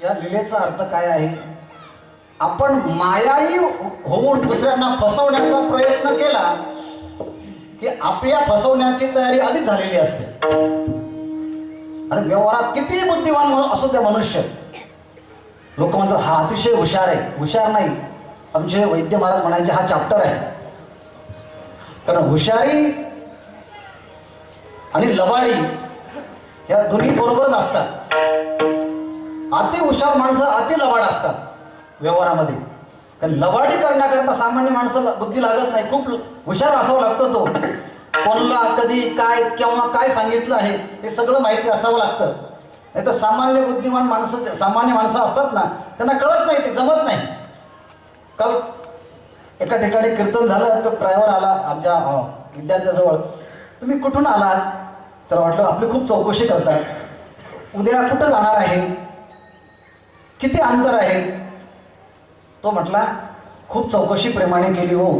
या लीलेचा अर्थ काय आहे? आपण मायाही होऊन दुसऱ्यांना फसवण्याचा प्रयत्न केला की आपल्या फसवण्याची तयारी आधीच झालेली असते. आणि व्यवहारात किती बुद्धिवान असो त्या मनुष्य, लोक म्हणतात हा अतिशय हुशार आहे. हुशार नाही, आमचे वैद्य महाराज म्हणायचे हा चॅप्टर आहे. कारण हुशारी आणि लबाडी या दोन्ही बरोबरच असतात. अति हुशार माणसं अति लबाड असतात व्यवहारामध्ये. कारण लबाडी करण्याकरता सामान्य माणसाला बुद्धी लागत नाही, खूप हुशार असावं लागतं. तो कोणला कधी काय केव्हा काय सांगितलं आहे हे सगळं माहिती असावं लागतं. नाही तर सामान्य बुद्धिमान माणसं, सामान्य माणसं असतात ना, त्यांना कळत नाही, ते जमत नाही. काल एका ठिकाणी कीर्तन झालं, तो ड्रायव्हर आला आमच्या विद्यार्थ्याजवळ, तुम्ही कुठून आलात? तर वाटलं आपली खूप चौकशी करतात, उद्या कुठं जाणार आहे, किती अंतर आहे? तो म्हटला खूप चौकशी प्रेमाने केली हो.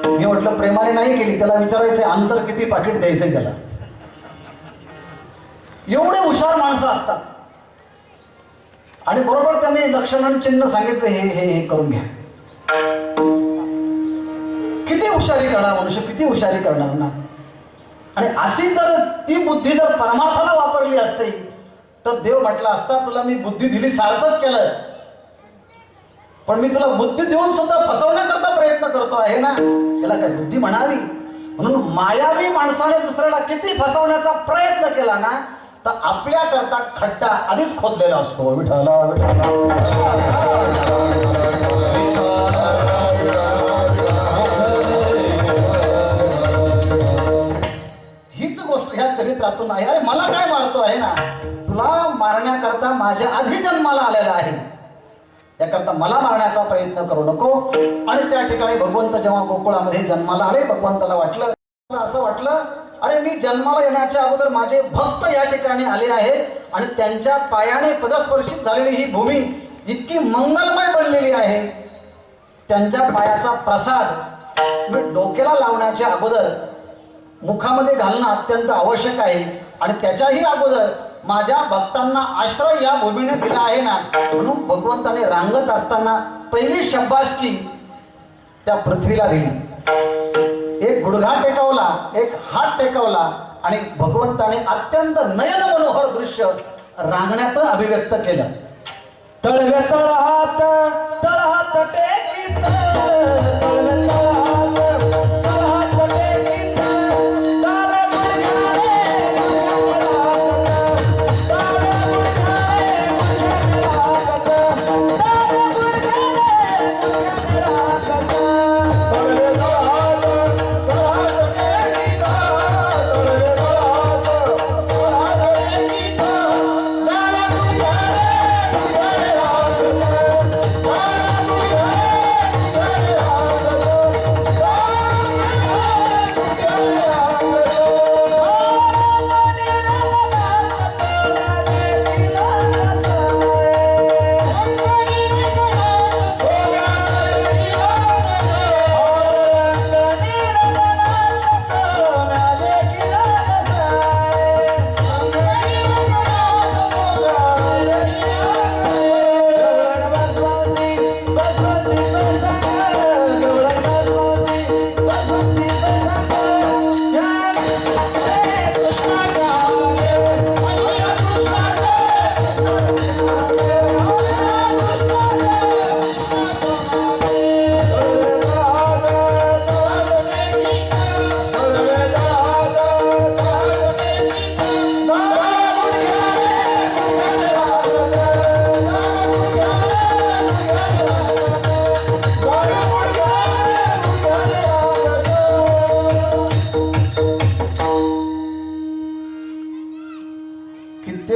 मी म्हटलं प्रेमाने नाही केली, त्याला विचारायचं अंतर किती, पाकिट द्यायचंय त्याला. एवढे हुशार माणसं असतात. आणि बरोबर त्यांनी लक्षण चिन्ह सांगितलं, हे हे हे करून घ्या. किती हुशारी करणार मनुष्य, किती हुशारी करणार ना. आणि अशी जर ती बुद्धी जर परमार्थाला वापरली असते तर देव म्हटला असता तुला मी बुद्धी दिली, सार्थक केलं, पण मी तुला बुद्धी देऊन सुद्धा फसवण्याकरता प्रयत्न करतो आहे ना, याला काय बुद्धी म्हणावी? म्हणून मायावी माणसाने दुसऱ्याला किती फसवण्याचा प्रयत्न केला ना, तर आपल्याकरता खड्डा आधीच खोदलेला असतो. विठ्ठला हीच गोष्ट ह्या चरित्रातून आहे. अरे मला काय मारतो आहे ना, तुला मारण्याकरता माझ्या आधी जन्माला आलेला आहे, याकरता मला मारण्याचा प्रयत्न करू नको. आणि त्या ठिकाणी भगवंत जेव्हा गोकुळामध्ये जन्माला आले, भगवंताला वाटलं, असं वाटलं अरे मी जन्माला येण्याच्या अगोदर माझे भक्त या ठिकाणी आले आहे आणि त्यांच्या पायाने पदस्पर्शित झालेली ही भूमी इतकी मंगलमय बनलेली आहे, त्यांच्या पायाचा प्रसाद मी डोक्याला लावण्याच्या अगोदर मुखामध्ये घालणं अत्यंत आवश्यक आहे. आणि त्याच्याही अगोदर माझ्या भक्तांना आश्रय या भूमीने दिला आहे ना, म्हणून भगवंताने रांगत असताना पहिली शब्बासकी त्या पृथ्वीला दिली. एक गुडघा टेकवला, एक हात टेकवला आणि भगवंताने अत्यंत नयन मनोहर दृश्य रांगण्यात अभिव्यक्त केलं. तळव्या तळहात तळहात टेकीत, तळव्या तळहात तळहात टेकीत,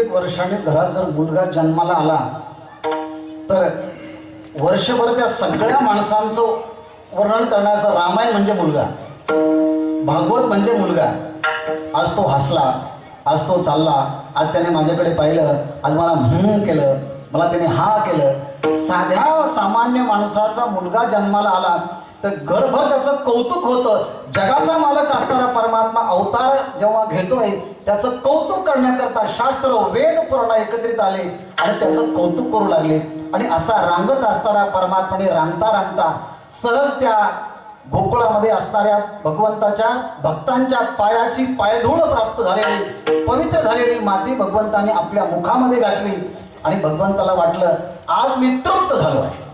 वर्षाने घरात जर मुलगा जन्माला आला तर वर्षभर त्या सगळ्या माणसांचं वर्णन करण्याचं रामायण म्हणजे मुलगा, भागवत म्हणजे मुलगा. आज तो हसला, आज तो चालला, आज त्याने माझ्याकडे पाहिलं, आज मला केलं, मला त्याने हा केलं. साध्या सामान्य माणसाचा मुलगा जन्माला आला तर घरभर त्याचं कौतुक होतं. जगाचा मालक असणारा परमात्मा अवतार जेव्हा घेतोय त्याचं कौतुक करण्याकरता शास्त्र वेद पुराण एकत्रित आले आणि त्याचं कौतुक करू लागले. आणि असा रांगत असणारा परमात्माने रांगता रांगता सहज त्या गोकुळामध्ये असणाऱ्या भगवंताच्या भक्तांच्या पायाची पायधूळ प्राप्त झालेली, पवित्र झालेली माती भगवंताने आपल्या मुखामध्ये घातली. आणि भगवंताला वाटलं आज मी तृप्त झालो आहे,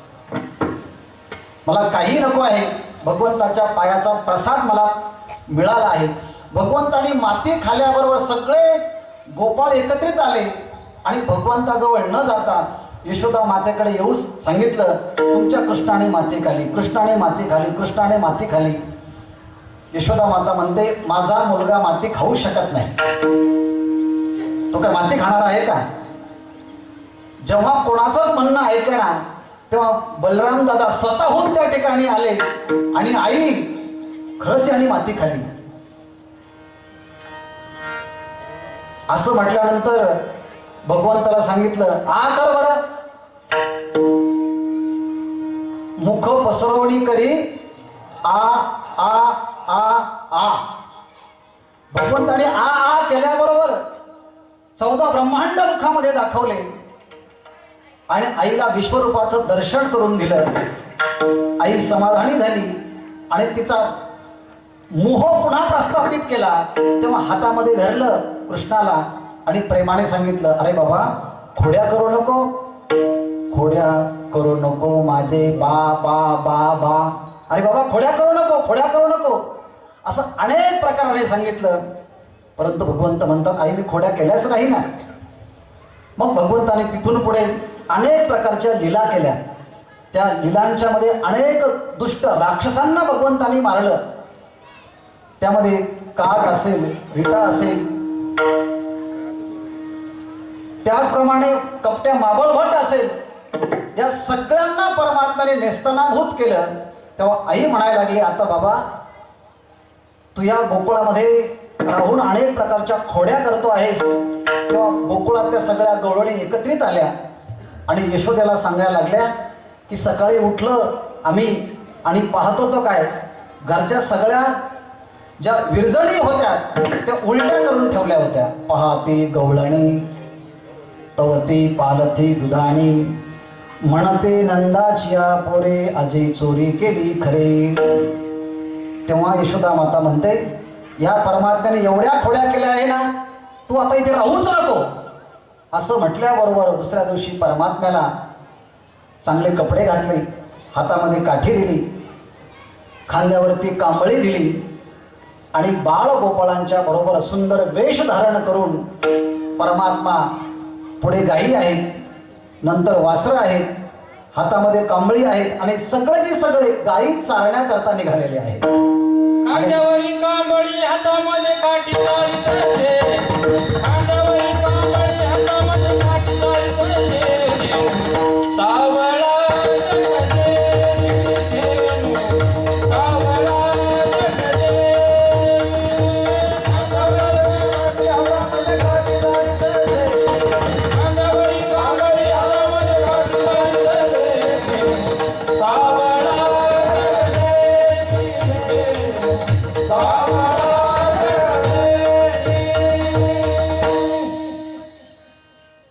मला काही नको आहे. भगवंताच्या पायाचा प्रसाद मला मिळाला आहे. भगवंताने माती खाल्याबरोबर सगळे गोपाळ एकत्रित आले आणि भगवंताजवळ न जाता यशोदा मातेकडे येऊ सांगितलं, तुमच्या कृष्णाने माती खाली, कृष्णाने माती खाली, कृष्णाने माती खाली. यशोदा माता म्हणते माझा मुलगा माती खाऊ शकत नाही. तो काय माती खाणार आहे का? जेव्हा कोणाचंच म्हणणं ऐकणार तेव्हा बलराम दादा स्वतःहून त्या ठिकाणी आले आणि आई खरंच आणि माती खाली. असं म्हटल्यानंतर भगवंताला सांगितलं आ कर बरं, मुख पसरवणी करी आ आ आ आ. भगवंताने आ आ केल्याबरोबर 14 ब्रह्मांड मुखामध्ये दाखवले आणि आईला विश्वरूपाचं दर्शन करून दिलं. आई समाधानी झाली आणि तिचा मोह पुन्हा प्रस्थापित केला. तेव्हा हातामध्ये धरलं कृष्णाला आणि प्रेमाने सांगितलं, अरे बाबा खोड्या करू नको, खोड्या करू नको माझे बा बा बा बा. अरे बाबा खोड्या करू नको, खोड्या करू नको, असं अनेक प्रकाराने सांगितलं. परंतु भगवंत म्हणतात आई मी खोड्या केल्याच नाही ना. मग भगवंताने तिथून पुढे अनेक प्रकारच्या लीला केल्या. त्या लीलांच्या मध्ये अनेक दुष्ट राक्षसांना भगवंतानी मारलं. त्यामध्ये काग असेल, रिटा असेल, त्याचप्रमाणे कपट्या माबळभट असेल, या सगळ्यांना परमात्म्याने नेस्तनाभूत केलं. तेव्हा आई म्हणायला लागली आता बाबा तू या गोकुळामध्ये राहून अनेक प्रकारच्या खोड्या करतो आहेस. तेव्हा गोकुळातल्या सगळ्या गवळणी एकत्रित आल्या आणि यशोदेला सांगायला लागल्या की सकाळी उठलं आम्ही आणि पाहतो तो काय घरच्या सगळ्या ज्या विरजणी होत्या त्या उलट्या करून ठेवल्या होत्या. पहाती गवळणी तवती पालथी दुधाणी, म्हणते नंदाचिया पोरे आजी चोरी केली खरे. तेव्हा यशोदा माता म्हणते या परमात्म्याने एवढ्या खोड्या केल्या आहे ना, तू आता इथे राहूच नको. असं म्हटल्याबरोबर दुसऱ्या दिवशी परमात्म्याला चांगले कपडे घातले, हातामध्ये काठी दिली, खांद्यावरती कांबळी दिली आणि बाळ गोपाळांच्या बरोबर सुंदर वेश धारण करून परमात्मा पुढे गायी आहेत, नंतर वासरं आहेत, हातामध्ये कांबळी आहेत आणि सगळे गायी चारण्याकरता निघालेले आहेत. खांद्यावरी कांबळी हातामध्ये काठी चालित असे, खांद्यावरी कांबळी हातामध्ये काठी चालित असे, सावळा जगदे ठेवू, सावळा जगदे. खांद्यावरी कांबळी हातामध्ये काठी चालित असे, सावळा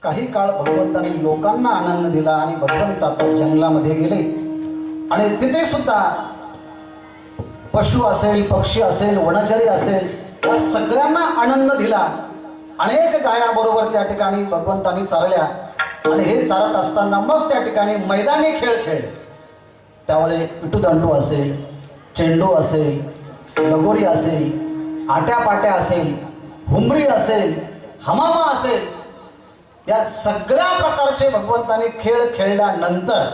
काही काळ भगवंताने लोकांना आनंद दिला आणि भगवंत आता जंगलामध्ये गेले आणि तिथे सुद्धा पशु असेल, पक्षी असेल, वनचरी असेल, या सगळ्यांना आनंद दिला. अनेक गायाबरोबर त्या ठिकाणी भगवंतानी चालल्या आणि हे चालत असताना मग त्या ठिकाणी मैदानी खेळ खेळले. त्यावेळी विटूदांडू असेल, चेंडू असेल, लगोरी असेल, आट्यापाट्या असेल, हुंबरी असेल, हमामा असेल, या सगळ्या प्रकारचे भगवंताने खेळ खेळल्यानंतर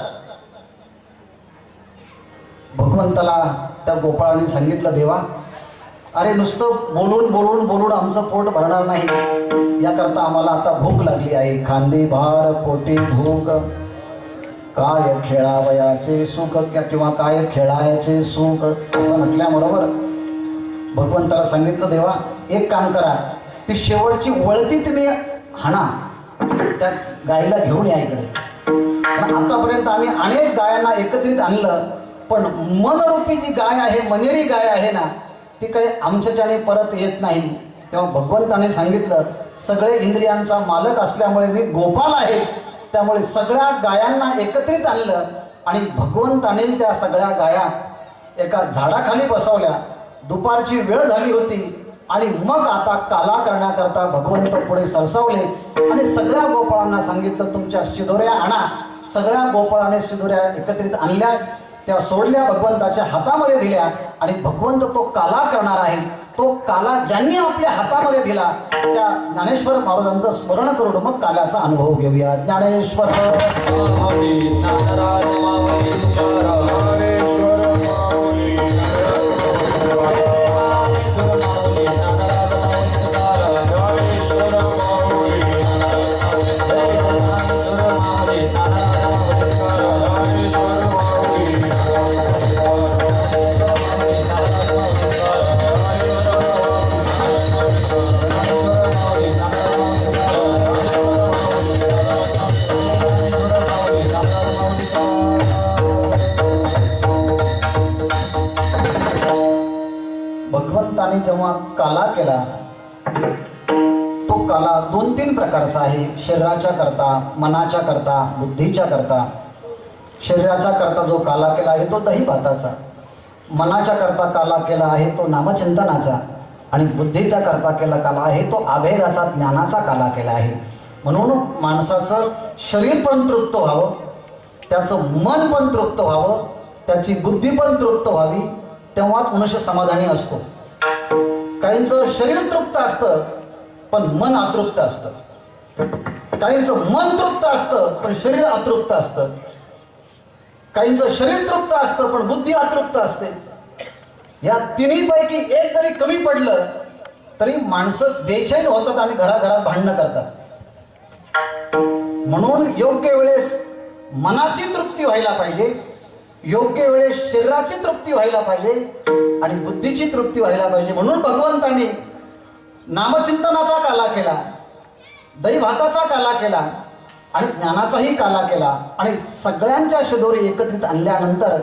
भगवंताला त्या गोपाळाने सांगितलं देवा अरे नुसतं बोलून बोलून बोलून आमचं पोट भरणार नाही, याकरता आम्हाला आता भूक लागली आहे. खांदी भार पोटी भूक, काय खेळावयाचे सुख किंवा काय खेळायचे सुख असं म्हटल्याबरोबर भगवंताला सांगितलं, देवा एक काम करा, ती शेवटची वळती तुम्ही हाणा, त्या गायीला घेऊन या इकडे. पण आतापर्यंत आम्ही अनेक गायांना एकत्रित आणलं, पण मनरूपी जी गाय आहे, मनेरी गाय आहे ना, ती काही आमच्याच्याने परत येत नाही. तेव्हा भगवंताने सांगितलं, सगळे इंद्रियांचा मालक असल्यामुळे मी गोपाल आहे, त्यामुळे सगळ्या गायांना एकत्रित आणलं आणि भगवंताने त्या सगळ्या गाया एका झाडाखाली बसवल्या. दुपारची वेळ झाली होती आणि मग आता काला करण्याकरता भगवंत पुढे सरसावले आणि सगळ्या गोपाळांना सांगितलं, तुमच्या शिदोऱ्या आणा. सगळ्या गोपाळाने शिदोऱ्या एकत्रित आणल्या, त्या सोडल्या, भगवंताच्या हातामध्ये दिल्या आणि भगवंत तो काला करणार आहे. तो काला ज्यांनी आपल्या हातामध्ये दिला त्या ज्ञानेश्वर महाराजांचं स्मरण करून मग काल्याचा अनुभव घेऊया. ज्ञानेश्वर भगवंताने जेव्हा काला केला, तो काला 2-3 प्रकारचा आहे. शरीराच्या करता, मनाच्या करता, बुद्धीच्या करता. शरीराचा करता जो काला केला आहे तो दही भाताचा, मनाच्या करता काला केला आहे तो नामचिंतनाचा आणि बुद्धीच्या करता केला काला आहे तो अभेदाचा, ज्ञानाचा काला केला आहे. म्हणून माणसाचं शरीर पण तृप्त व्हावं, त्याचं मन पण तृप्त व्हावं, त्याची बुद्धी पण तृप्त व्हावी, तेव्हाच मनुष्य समाधानी असतो. काहींचं शरीर तृप्त असतं पण मन अतृप्त असतं, काहींचं मन तृप्त असतं पण शरीर अतृप्त असतं, काहींचं शरीर तृप्त असतं पण बुद्धी अतृप्त असते. या तिन्हीपैकी एक जरी कमी पडलं तरी माणसं बेचैन होतात आणि घराघरात भांडणं करतात. म्हणून योग्य वेळेस मनाची तृप्ती व्हायला पाहिजे, योग्य वेळेस शरीराची तृप्ती व्हायला पाहिजे आणि बुद्धीची तृप्ती व्हायला पाहिजे. म्हणून भगवंताने नामचिंतनाचा काला केला, दही भाताचा काला केला आणि ज्ञानाचाही काला केला आणि सगळ्यांच्या शिदोरी एकत्रित आणल्यानंतर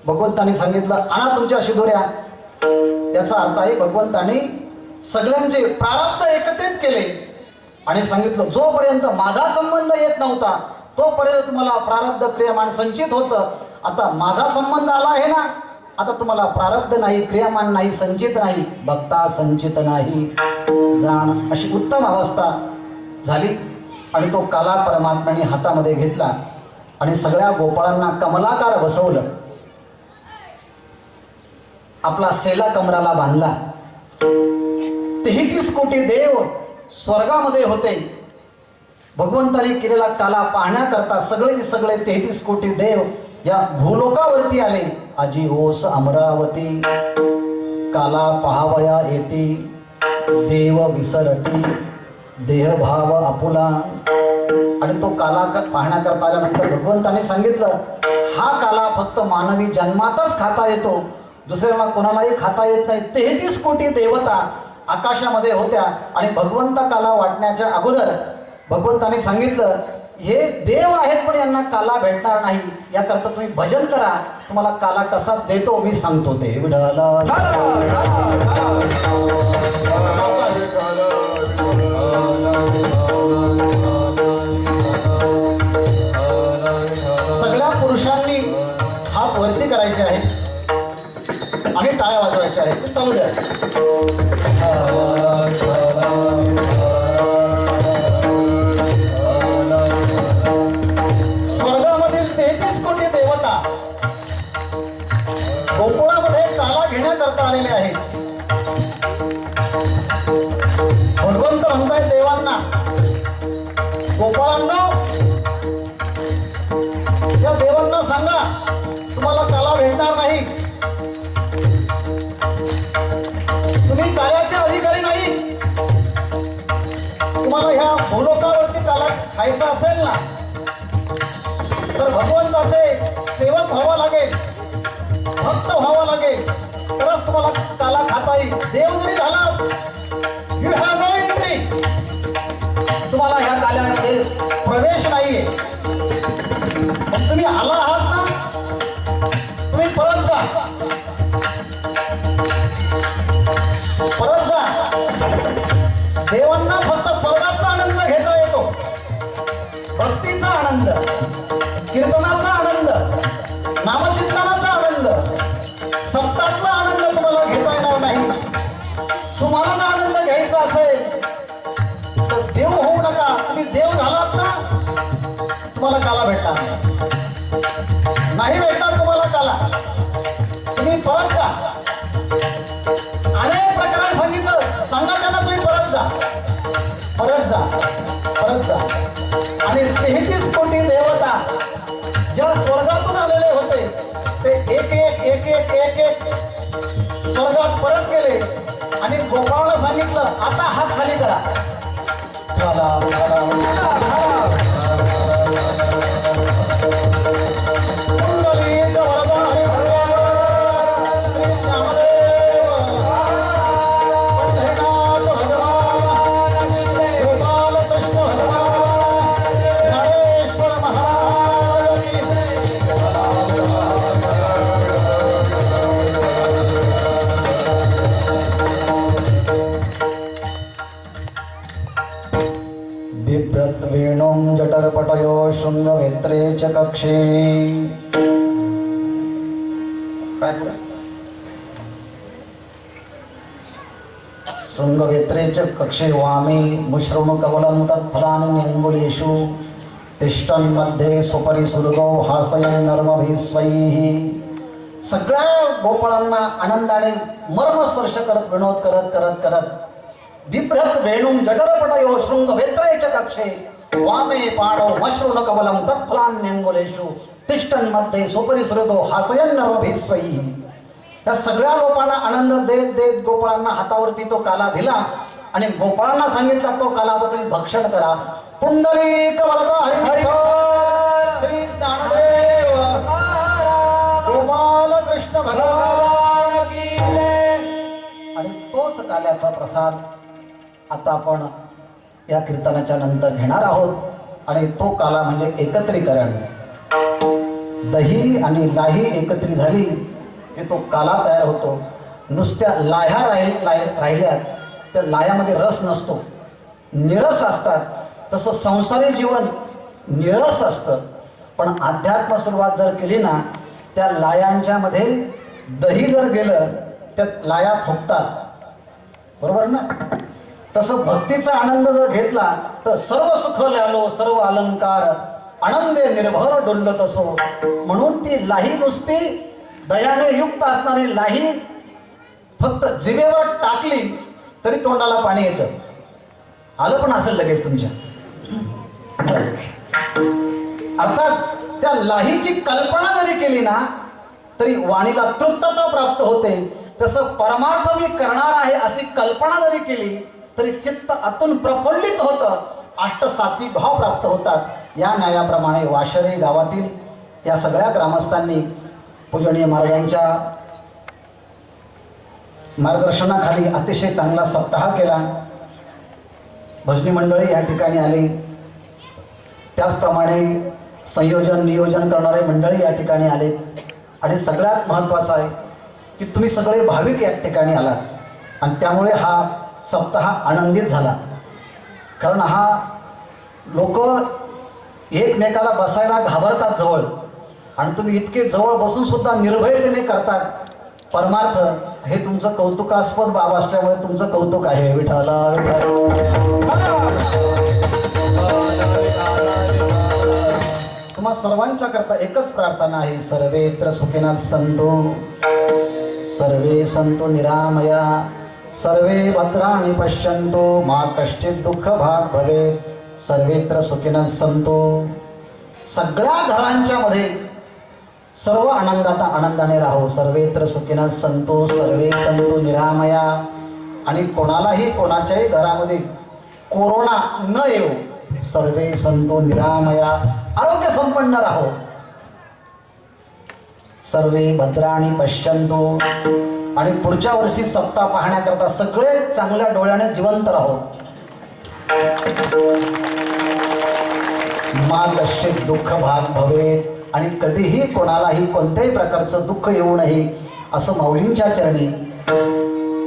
भगवंताने सांगितलं, आणा तुमच्या शिदोऱ्या. याचा अर्थ आहे भगवंताने सगळ्यांचे प्रारब्ध एकत्रित केले आणि सांगितलं, जोपर्यंत माझा संबंध येत नव्हता तोपर्यंत तुम्हाला प्रारब्ध क्रियामान संचित होतं. आता माझा संबंध आला आहे ना, आता तुम्हाला प्रारब्ध नाही, क्रियामान नाही, संचित नाही, भक्ता संचित नाही जाण, अशी उत्तम अवस्था झाली. आणि तो काला परमात्म्याने हातामध्ये घेतला आणि सगळ्या गोपाळांना कमलाकार बसवलं, आपला सेला कमराला बांधला. 33 कोटी देव स्वर्गामध्ये होते. भगवंताने केलेला काला पाहण्याकरता सगळे 33 कोटी देव या भूलोकावरती आले. आजी ओस अमरावती, काला पहावया येती, देव विसरती, देहभाव आपुला. आणि तो काला पाहण्याकरता आल्यानंतर भगवंताने सांगितलं, हा काला फक्त मानवी जन्मातच खाता येतो, दुसऱ्याला कोणालाही खाता येत नाही. 33 कोटी देवता आकाशामध्ये होत्या आणि भगवंत काला वाटण्याच्या अगोदर भगवंताने सांगितलं, हे देव आहेत पण यांना काला भेटणार नाही, याकरता तुम्ही भजन करा, तुम्हाला काला कसा देतो मी सांगतो ते. विठ्ठला सगळ्या पुरुषांनी हात वरती करायचे आहे आणि टाळ्या वाजवायच्या आहेत. चालू द्या. स्वर्गामधील 33 कोटी देवता गोकुळामध्ये चाला घेण्याकरता आलेले आहेत. भगवंत म्हणताय देवांना, गोपाळांना, त्या देवांना सांगा तुम्हाला काला भेटणार नाही, खायचं असेल ना तर भगवंताचे सेवक व्हावं लागेल, भक्त व्हावं लागेल, तरच तुम्हाला काला खाता येईल. देव जरी झाला यू हॅव नो एंट्री, तुम्हाला ह्या काल्यामध्ये प्रवेश नाहीये. पण तुम्ही आला आहात ना, तुम्ही परत जा, परत जा. देवांना फक्त स्वर्गाचा आनंद घेता येतो, भक्तीचा आनंद, कीर्तनाचा आनंद, नामचिंतनाचा आनंद, सप्तातला आनंद तुम्हाला घेता येणार नाही. तुम्हाला जर आनंद घ्यायचा असेल तर देव होऊ नका. तुम्ही देव झालात ना, तुम्हाला काला भेटणार नाही भेटणार तुम्हाला काला. तुम्ही परत जा. अनेक प्रकारे सांगितलं, सांगा त्यांना तुम्ही परत जा, परत जा, परत जा. आणि 33 कोटी देवता ज्या स्वर्गातून आलेले होते ते एक एक एक एक एक एक स्वर्गात परत गेले आणि गोपाळाला सांगितलं आता हात खाली करा. चला, चला, कुंडलिक वरदा हरी भगवान श्री ज्ञानदेव पंढरीनाथ भगवान गोपाल कृष्ण भगवान ज्ञानेश्वर महाराज की बिभ्रत वेणुं जठरपटयो शृंगवेत्रे च कक्षे. काय पुढे? शृंगवेत्रे च कक्षे वामे मुश्रणु कवलं तत्फलान्यङ्गुलीषु तिष्ठन् मध्ये स्वपरि सुहृदो हासयन् नर्मभिः स्वैः. सगळ्या गोपाळांना आनंदाने मर्मस्पर्श करत, विनोद करत करत करत बिभ्रत वेणुं जठरपटयो शृंगवेत्रे च कक्षे वामे पाणो मश्रुण कवलं तत्फलान्यङ्गुलेषु तिष्ठन् मध्ये स्वपरि सुहृदो हासयन् नर्मभिः स्वैः. त्या सगळ्या लोकांना आनंद देत देत गोपाळांना हातावरती तो काला दिला आणि गोपाळांना सांगितला तो काला आता तुम्ही भक्षण करा. पुंडलिक वरदा हरी श्री ज्ञानदेव गोपाल कृष्ण भगवान की जय. आणि तोच काल्याचा प्रसाद आता आपण या कीर्तनाच्या नंतर घेणार आहोत. आणि तो काला म्हणजे एकत्रीकरण. दही आणि लाही एकत्रित झाली की तो काला तयार होतो. नुसत्या लाह्या राहिल्यात त्या लाह्यामध्ये रस नसतो, निरस असतात. तसं संसारी जीवन निरस असतं. पण अध्यात्म सुरुवात जर केली ना, त्या लायांच्या मध्ये दही जर गेलं त्यात लाया फुगतात, बरोबर ना. तसं भक्तीचा आनंद जर घेतला तर सर्व सुख ल्यालो सर्व अलंकार आनंदे निर्भर डुलत असो. म्हणून ती लाही नुसती दयाने युक्त असणारी लाही फक्त जिभेवर टाकली तरी तोंडाला पाणी येतं. आलं पण असेल लगेच तुमच्या. अर्थात त्या लाहीची कल्पना जरी केली ना तरी वाणीला तृप्तता प्राप्त होते. तसं परमार्थ मी करणार आहे अशी कल्पना जरी केली तरी चित्त आतून प्रफुल्लित होतं, अष्टसात्विक भाव प्राप्त होतात. या न्यायाप्रमाणे वाशरे गावातील या सगळ्या ग्रामस्थांनी पूजनीय महाराजांच्या मार्गदर्शनाखाली अतिशय चांगला सप्ताह केला. भजनी मंडळी या ठिकाणी आली, त्याचप्रमाणे संयोजन नियोजन करणारे मंडळी या ठिकाणी आले. आणि सगळ्यात महत्त्वाचं आहे की तुम्ही सगळे भाविक या ठिकाणी आलात आणि त्यामुळे हा सप्ताह आनंदित झाला. कारण हा लोक एकमेकाला बसायला घाबरतात जवळ, आणि तुम्ही इतके जवळ बसून सुद्धा निर्भयतेने करतात परमार्थ. हे तुमचं कौतुकास्पद बाब असल्यामुळे तुमचं कौतुक आहे. विठ्ठला तुम्हा सर्वांच्या करता एकच प्रार्थना आहे. सर्वेत्र सुखिनः सन्तु, सर्वे सन्तु निरामया, सर्वे भद्राणि पश्यन्तु, मा कश्चित् दुःख भाग भवेत्, सर्वेत्र सुखिनः सन्तु. सगळ्या घरांच्या मध्ये सर्व आनंदाने राहो. सर्वेत्र सुखिनः सन्तु, सर्वे सन्तु निरामया. आणि कोणालाही कोणाच्याही घरामध्ये कोरोना न येऊ सर्वे संतो निरामया, आरोग्य संपन्न राहो. सर्वे भद्राणी पश्यंतु, आणि पुढच्या वर्षी सप्ताह पाहण्याकरता सगळे चांगल्या डोळ्याने जिवंत राहो. मा कश्चित दुःख भाग भवे, आणि कधीही कोणालाही कोणत्याही प्रकारचं दुःख येऊ नये असं माऊलींच्या चरणी,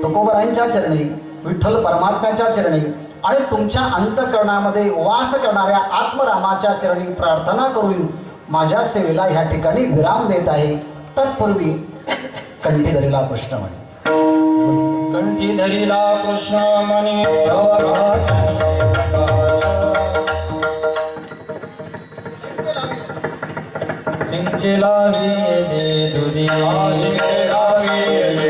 तुकोबरायांच्या चरणी, विठ्ठल परमात्म्याच्या चरणी आणि तुमच्या अंतःकरणामध्ये वास करणाऱ्या आत्मरामाच्या चरणी प्रार्थना करून माझ्या सेवेला ह्या ठिकाणी विराम देत आहे. तत्पूर्वी कंठीधरीला कृष्ण म्हणे. कंठी धरिला कृष्ण म्हणे चिंचेला विले दुरी, चिंचेला विले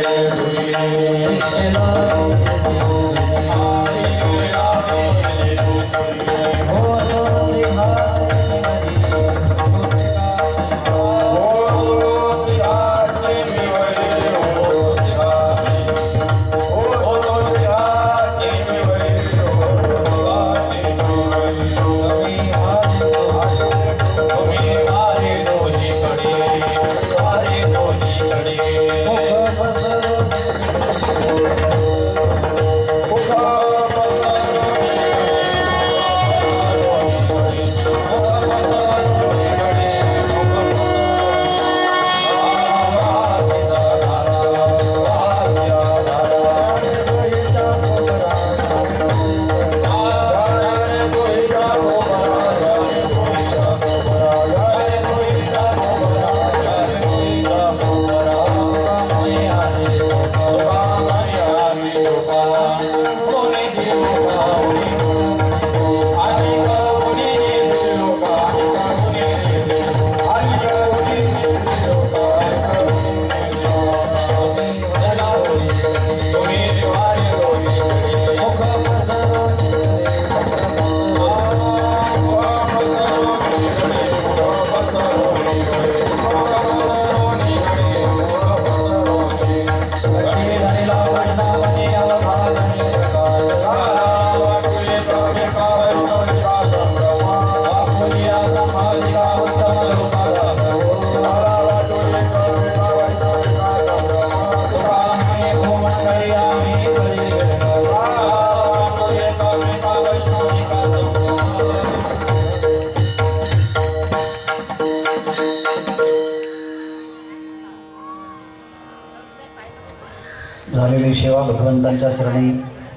झालेली सेवा भगवंतांच्या चरणी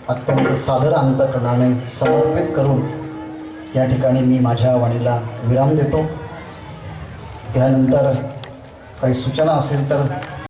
अत्यंत सादर अंतःकरणाने समर्पित करून या ठिकाणी मी माझ्या वाणीला विराम देतो. त्यानंतर काही सूचना असेल तर